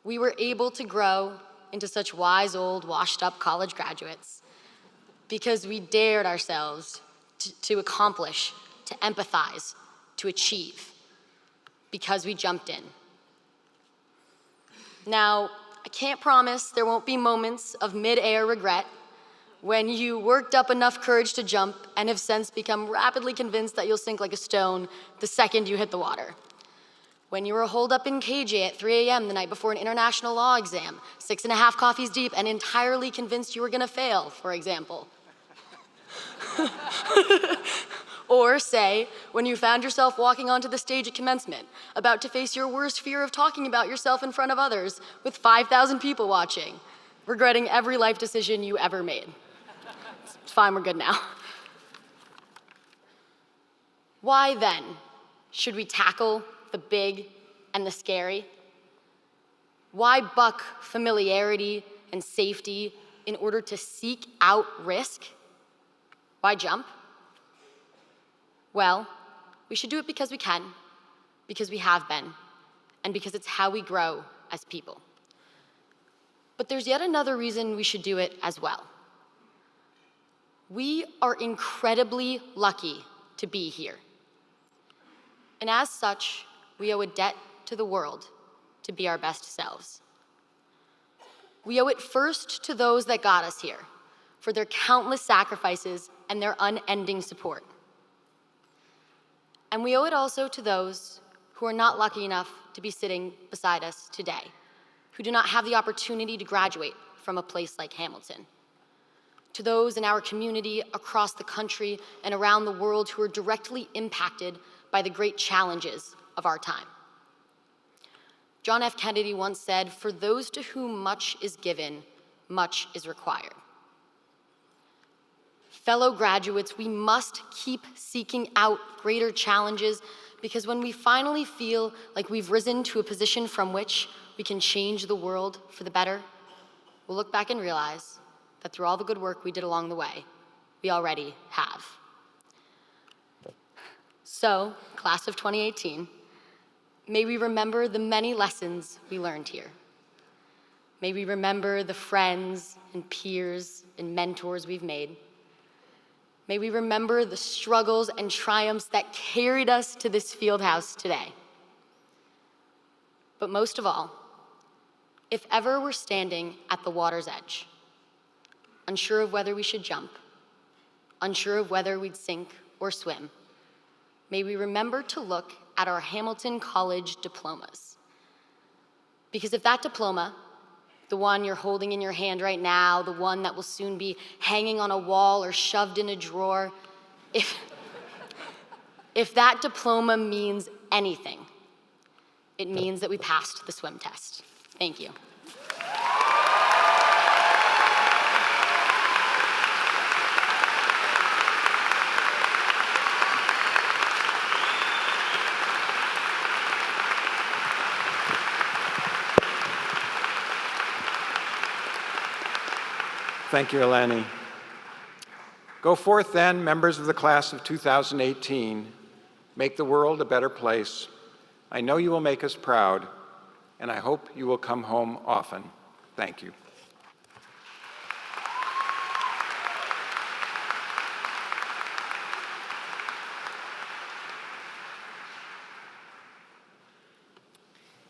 We were able to grow into such wise, old, washed-up college graduates because we dared ourselves to accomplish, to empathize, to achieve, because we jumped in. Now, I can't promise there won't be moments of mid-air regret when you worked up enough courage to jump and have since become rapidly convinced that you'll sink like a stone the second you hit the water. When you were holed up in KJ at 3 a.m. the night before an international law exam, 6.5 coffees deep, and entirely convinced you were gonna fail, for example. Or say, when you found yourself walking onto the stage at commencement, about to face your worst fear of talking about yourself in front of others with 5,000 people watching, regretting every life decision you ever made. It's fine, we're good now. Why then should we tackle the big and the scary? Why buck familiarity and safety in order to seek out risk? Why jump? Well, we should do it because we can, because we have been, and because it's how we grow as people. But there's yet another reason we should do it as well. We are incredibly lucky to be here. And as such, we owe a debt to the world to be our best selves. We owe it first to those that got us here, for their countless sacrifices and their unending support. And we owe it also to those who are not lucky enough to be sitting beside us today, who do not have the opportunity to graduate from a place like Hamilton. To those in our community, across the country, and around the world who are directly impacted by the great challenges of our time. John F. Kennedy once said, "For those to whom much is given, much is required." Fellow graduates, we must keep seeking out greater challenges, because when we finally feel like we've risen to a position from which we can change the world for the better, we'll look back and realize that through all the good work we did along the way, we already have. So, class of 2018, may we remember the many lessons we learned here. May we remember the friends and peers and mentors we've made. May we remember the struggles and triumphs that carried us to this field house today. But most of all, if ever we're standing at the water's edge, unsure of whether we should jump, unsure of whether we'd sink or swim, may we remember to look at our Hamilton College diplomas. Because if that diploma, the one you're holding in your hand right now, the one that will soon be hanging on a wall or shoved in a drawer, if that diploma means anything, it means that we passed the swim test. Thank you. Thank you, Eleni. Go forth then, members of the class of 2018. Make the world a better place. I know you will make us proud, and I hope you will come home often. Thank you.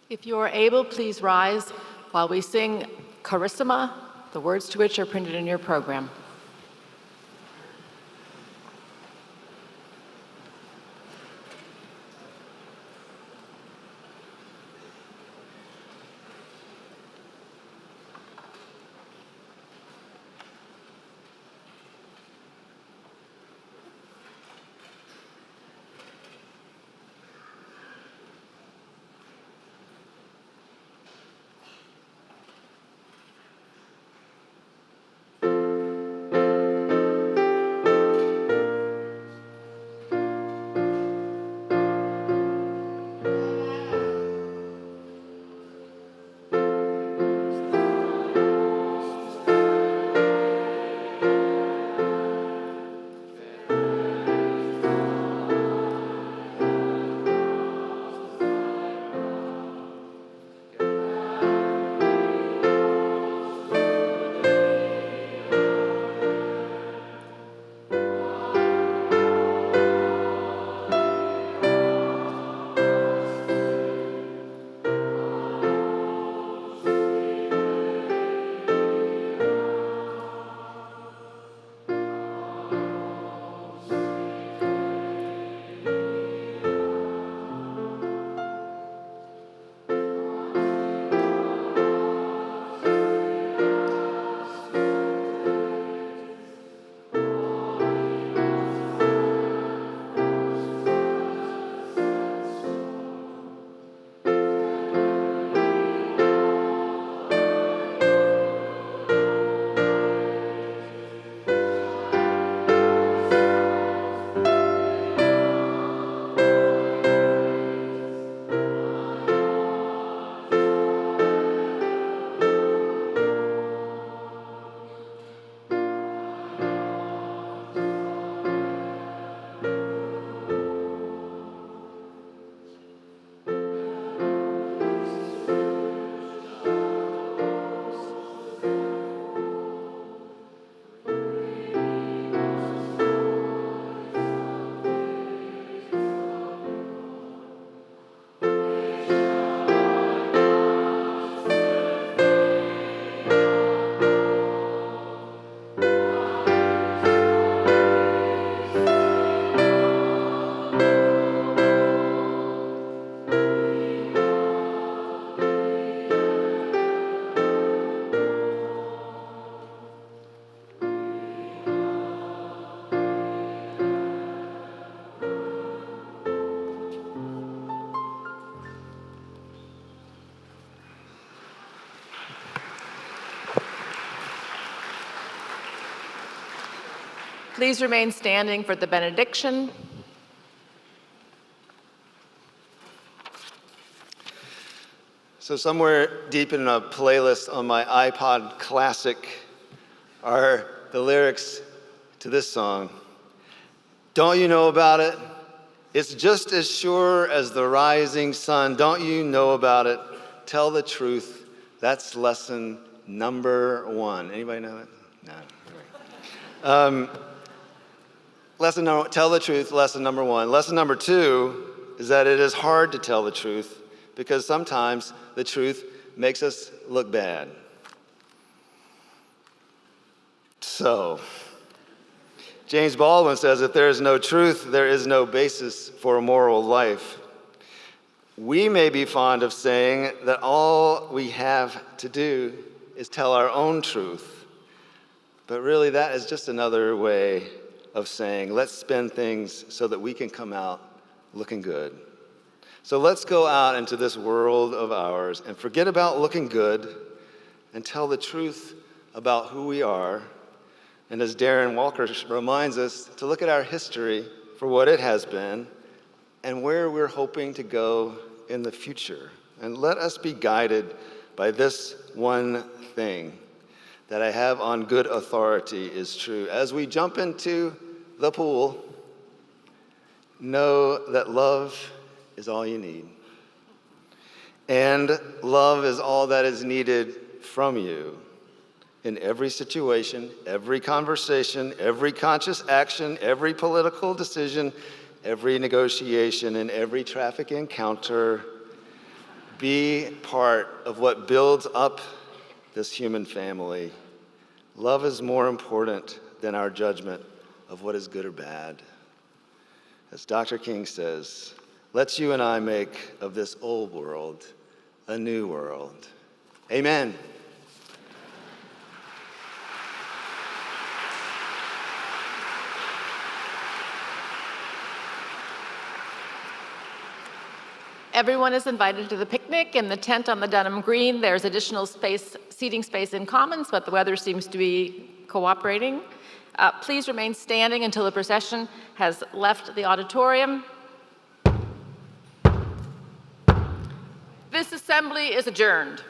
If you are able, please rise while we sing Carissima, the words to which are printed in your program. Please remain standing for the benediction. So somewhere deep in a playlist on my iPod Classic are the lyrics to this song. Don't you know about it? It's just as sure as the rising sun. Don't you know about it? Tell the truth. That's lesson number 1. Anybody know that? No. Tell the truth, lesson number 1. Lesson number 2 is that it is hard to tell the truth because sometimes the truth makes us look bad. So, James Baldwin says, if there is no truth, there is no basis for a moral life. We may be fond of saying that all we have to do is tell our own truth, but really that is just another way of saying, let's spin things so that we can come out looking good. So let's go out into this world of ours and forget about looking good and tell the truth about who we are. And as Darren Walker reminds us, to look at our history for what it has been and where we're hoping to go in the future. And let us be guided by this one thing that I have on good authority is true. As we jump into the pool, know that love is all you need. And love is all that is needed from you in every situation, every conversation, every conscious action, every political decision, every negotiation, and every traffic encounter. Be part of what builds up this human family. Love is more important than our judgment of what is good or bad. As Dr. King says, let's you and I make of this old world a new world. Amen. Everyone is invited to the picnic in the tent on the Dunham Green. There's additional seating space in Commons, but the weather seems to be cooperating. Please remain standing until the procession has left the auditorium. This assembly is adjourned.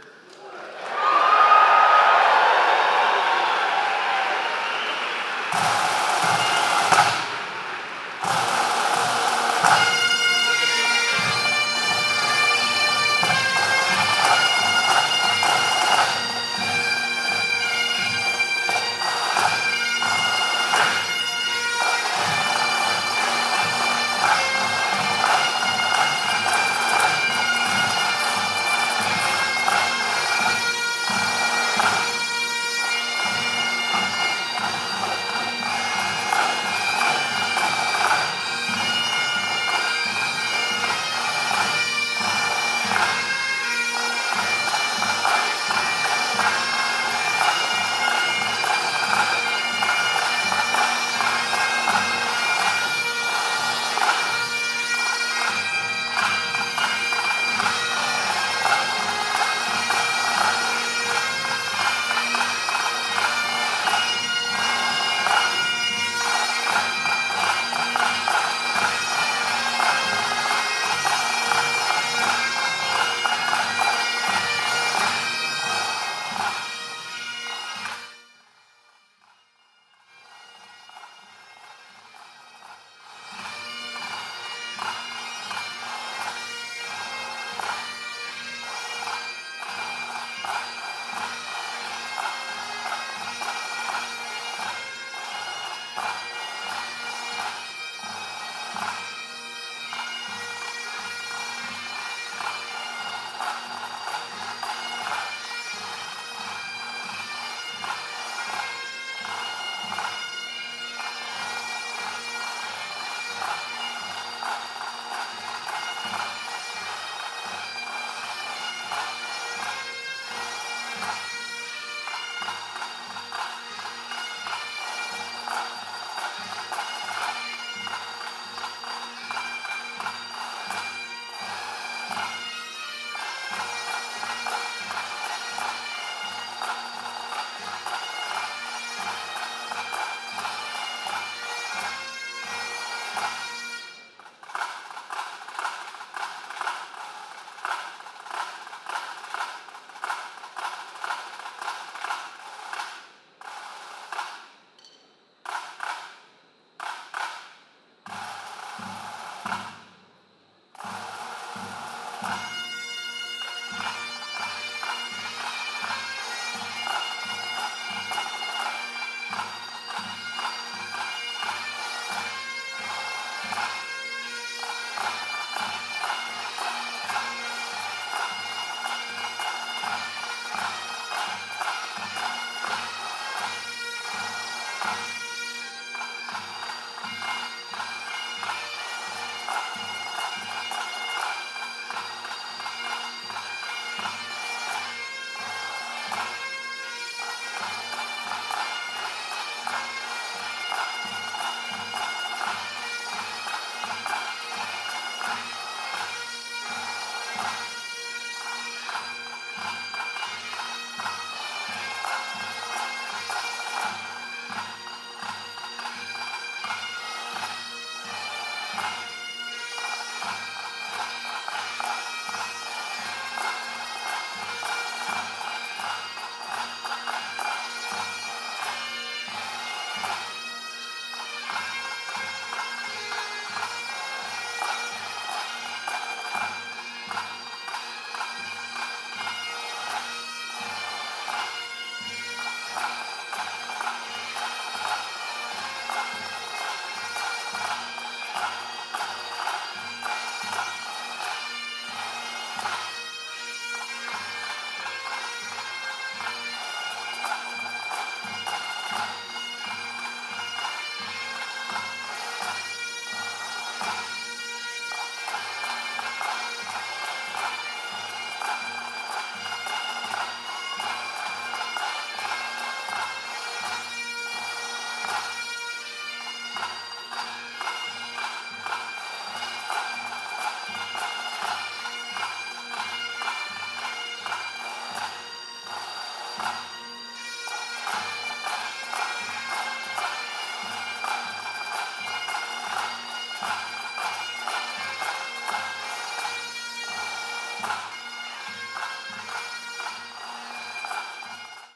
Applause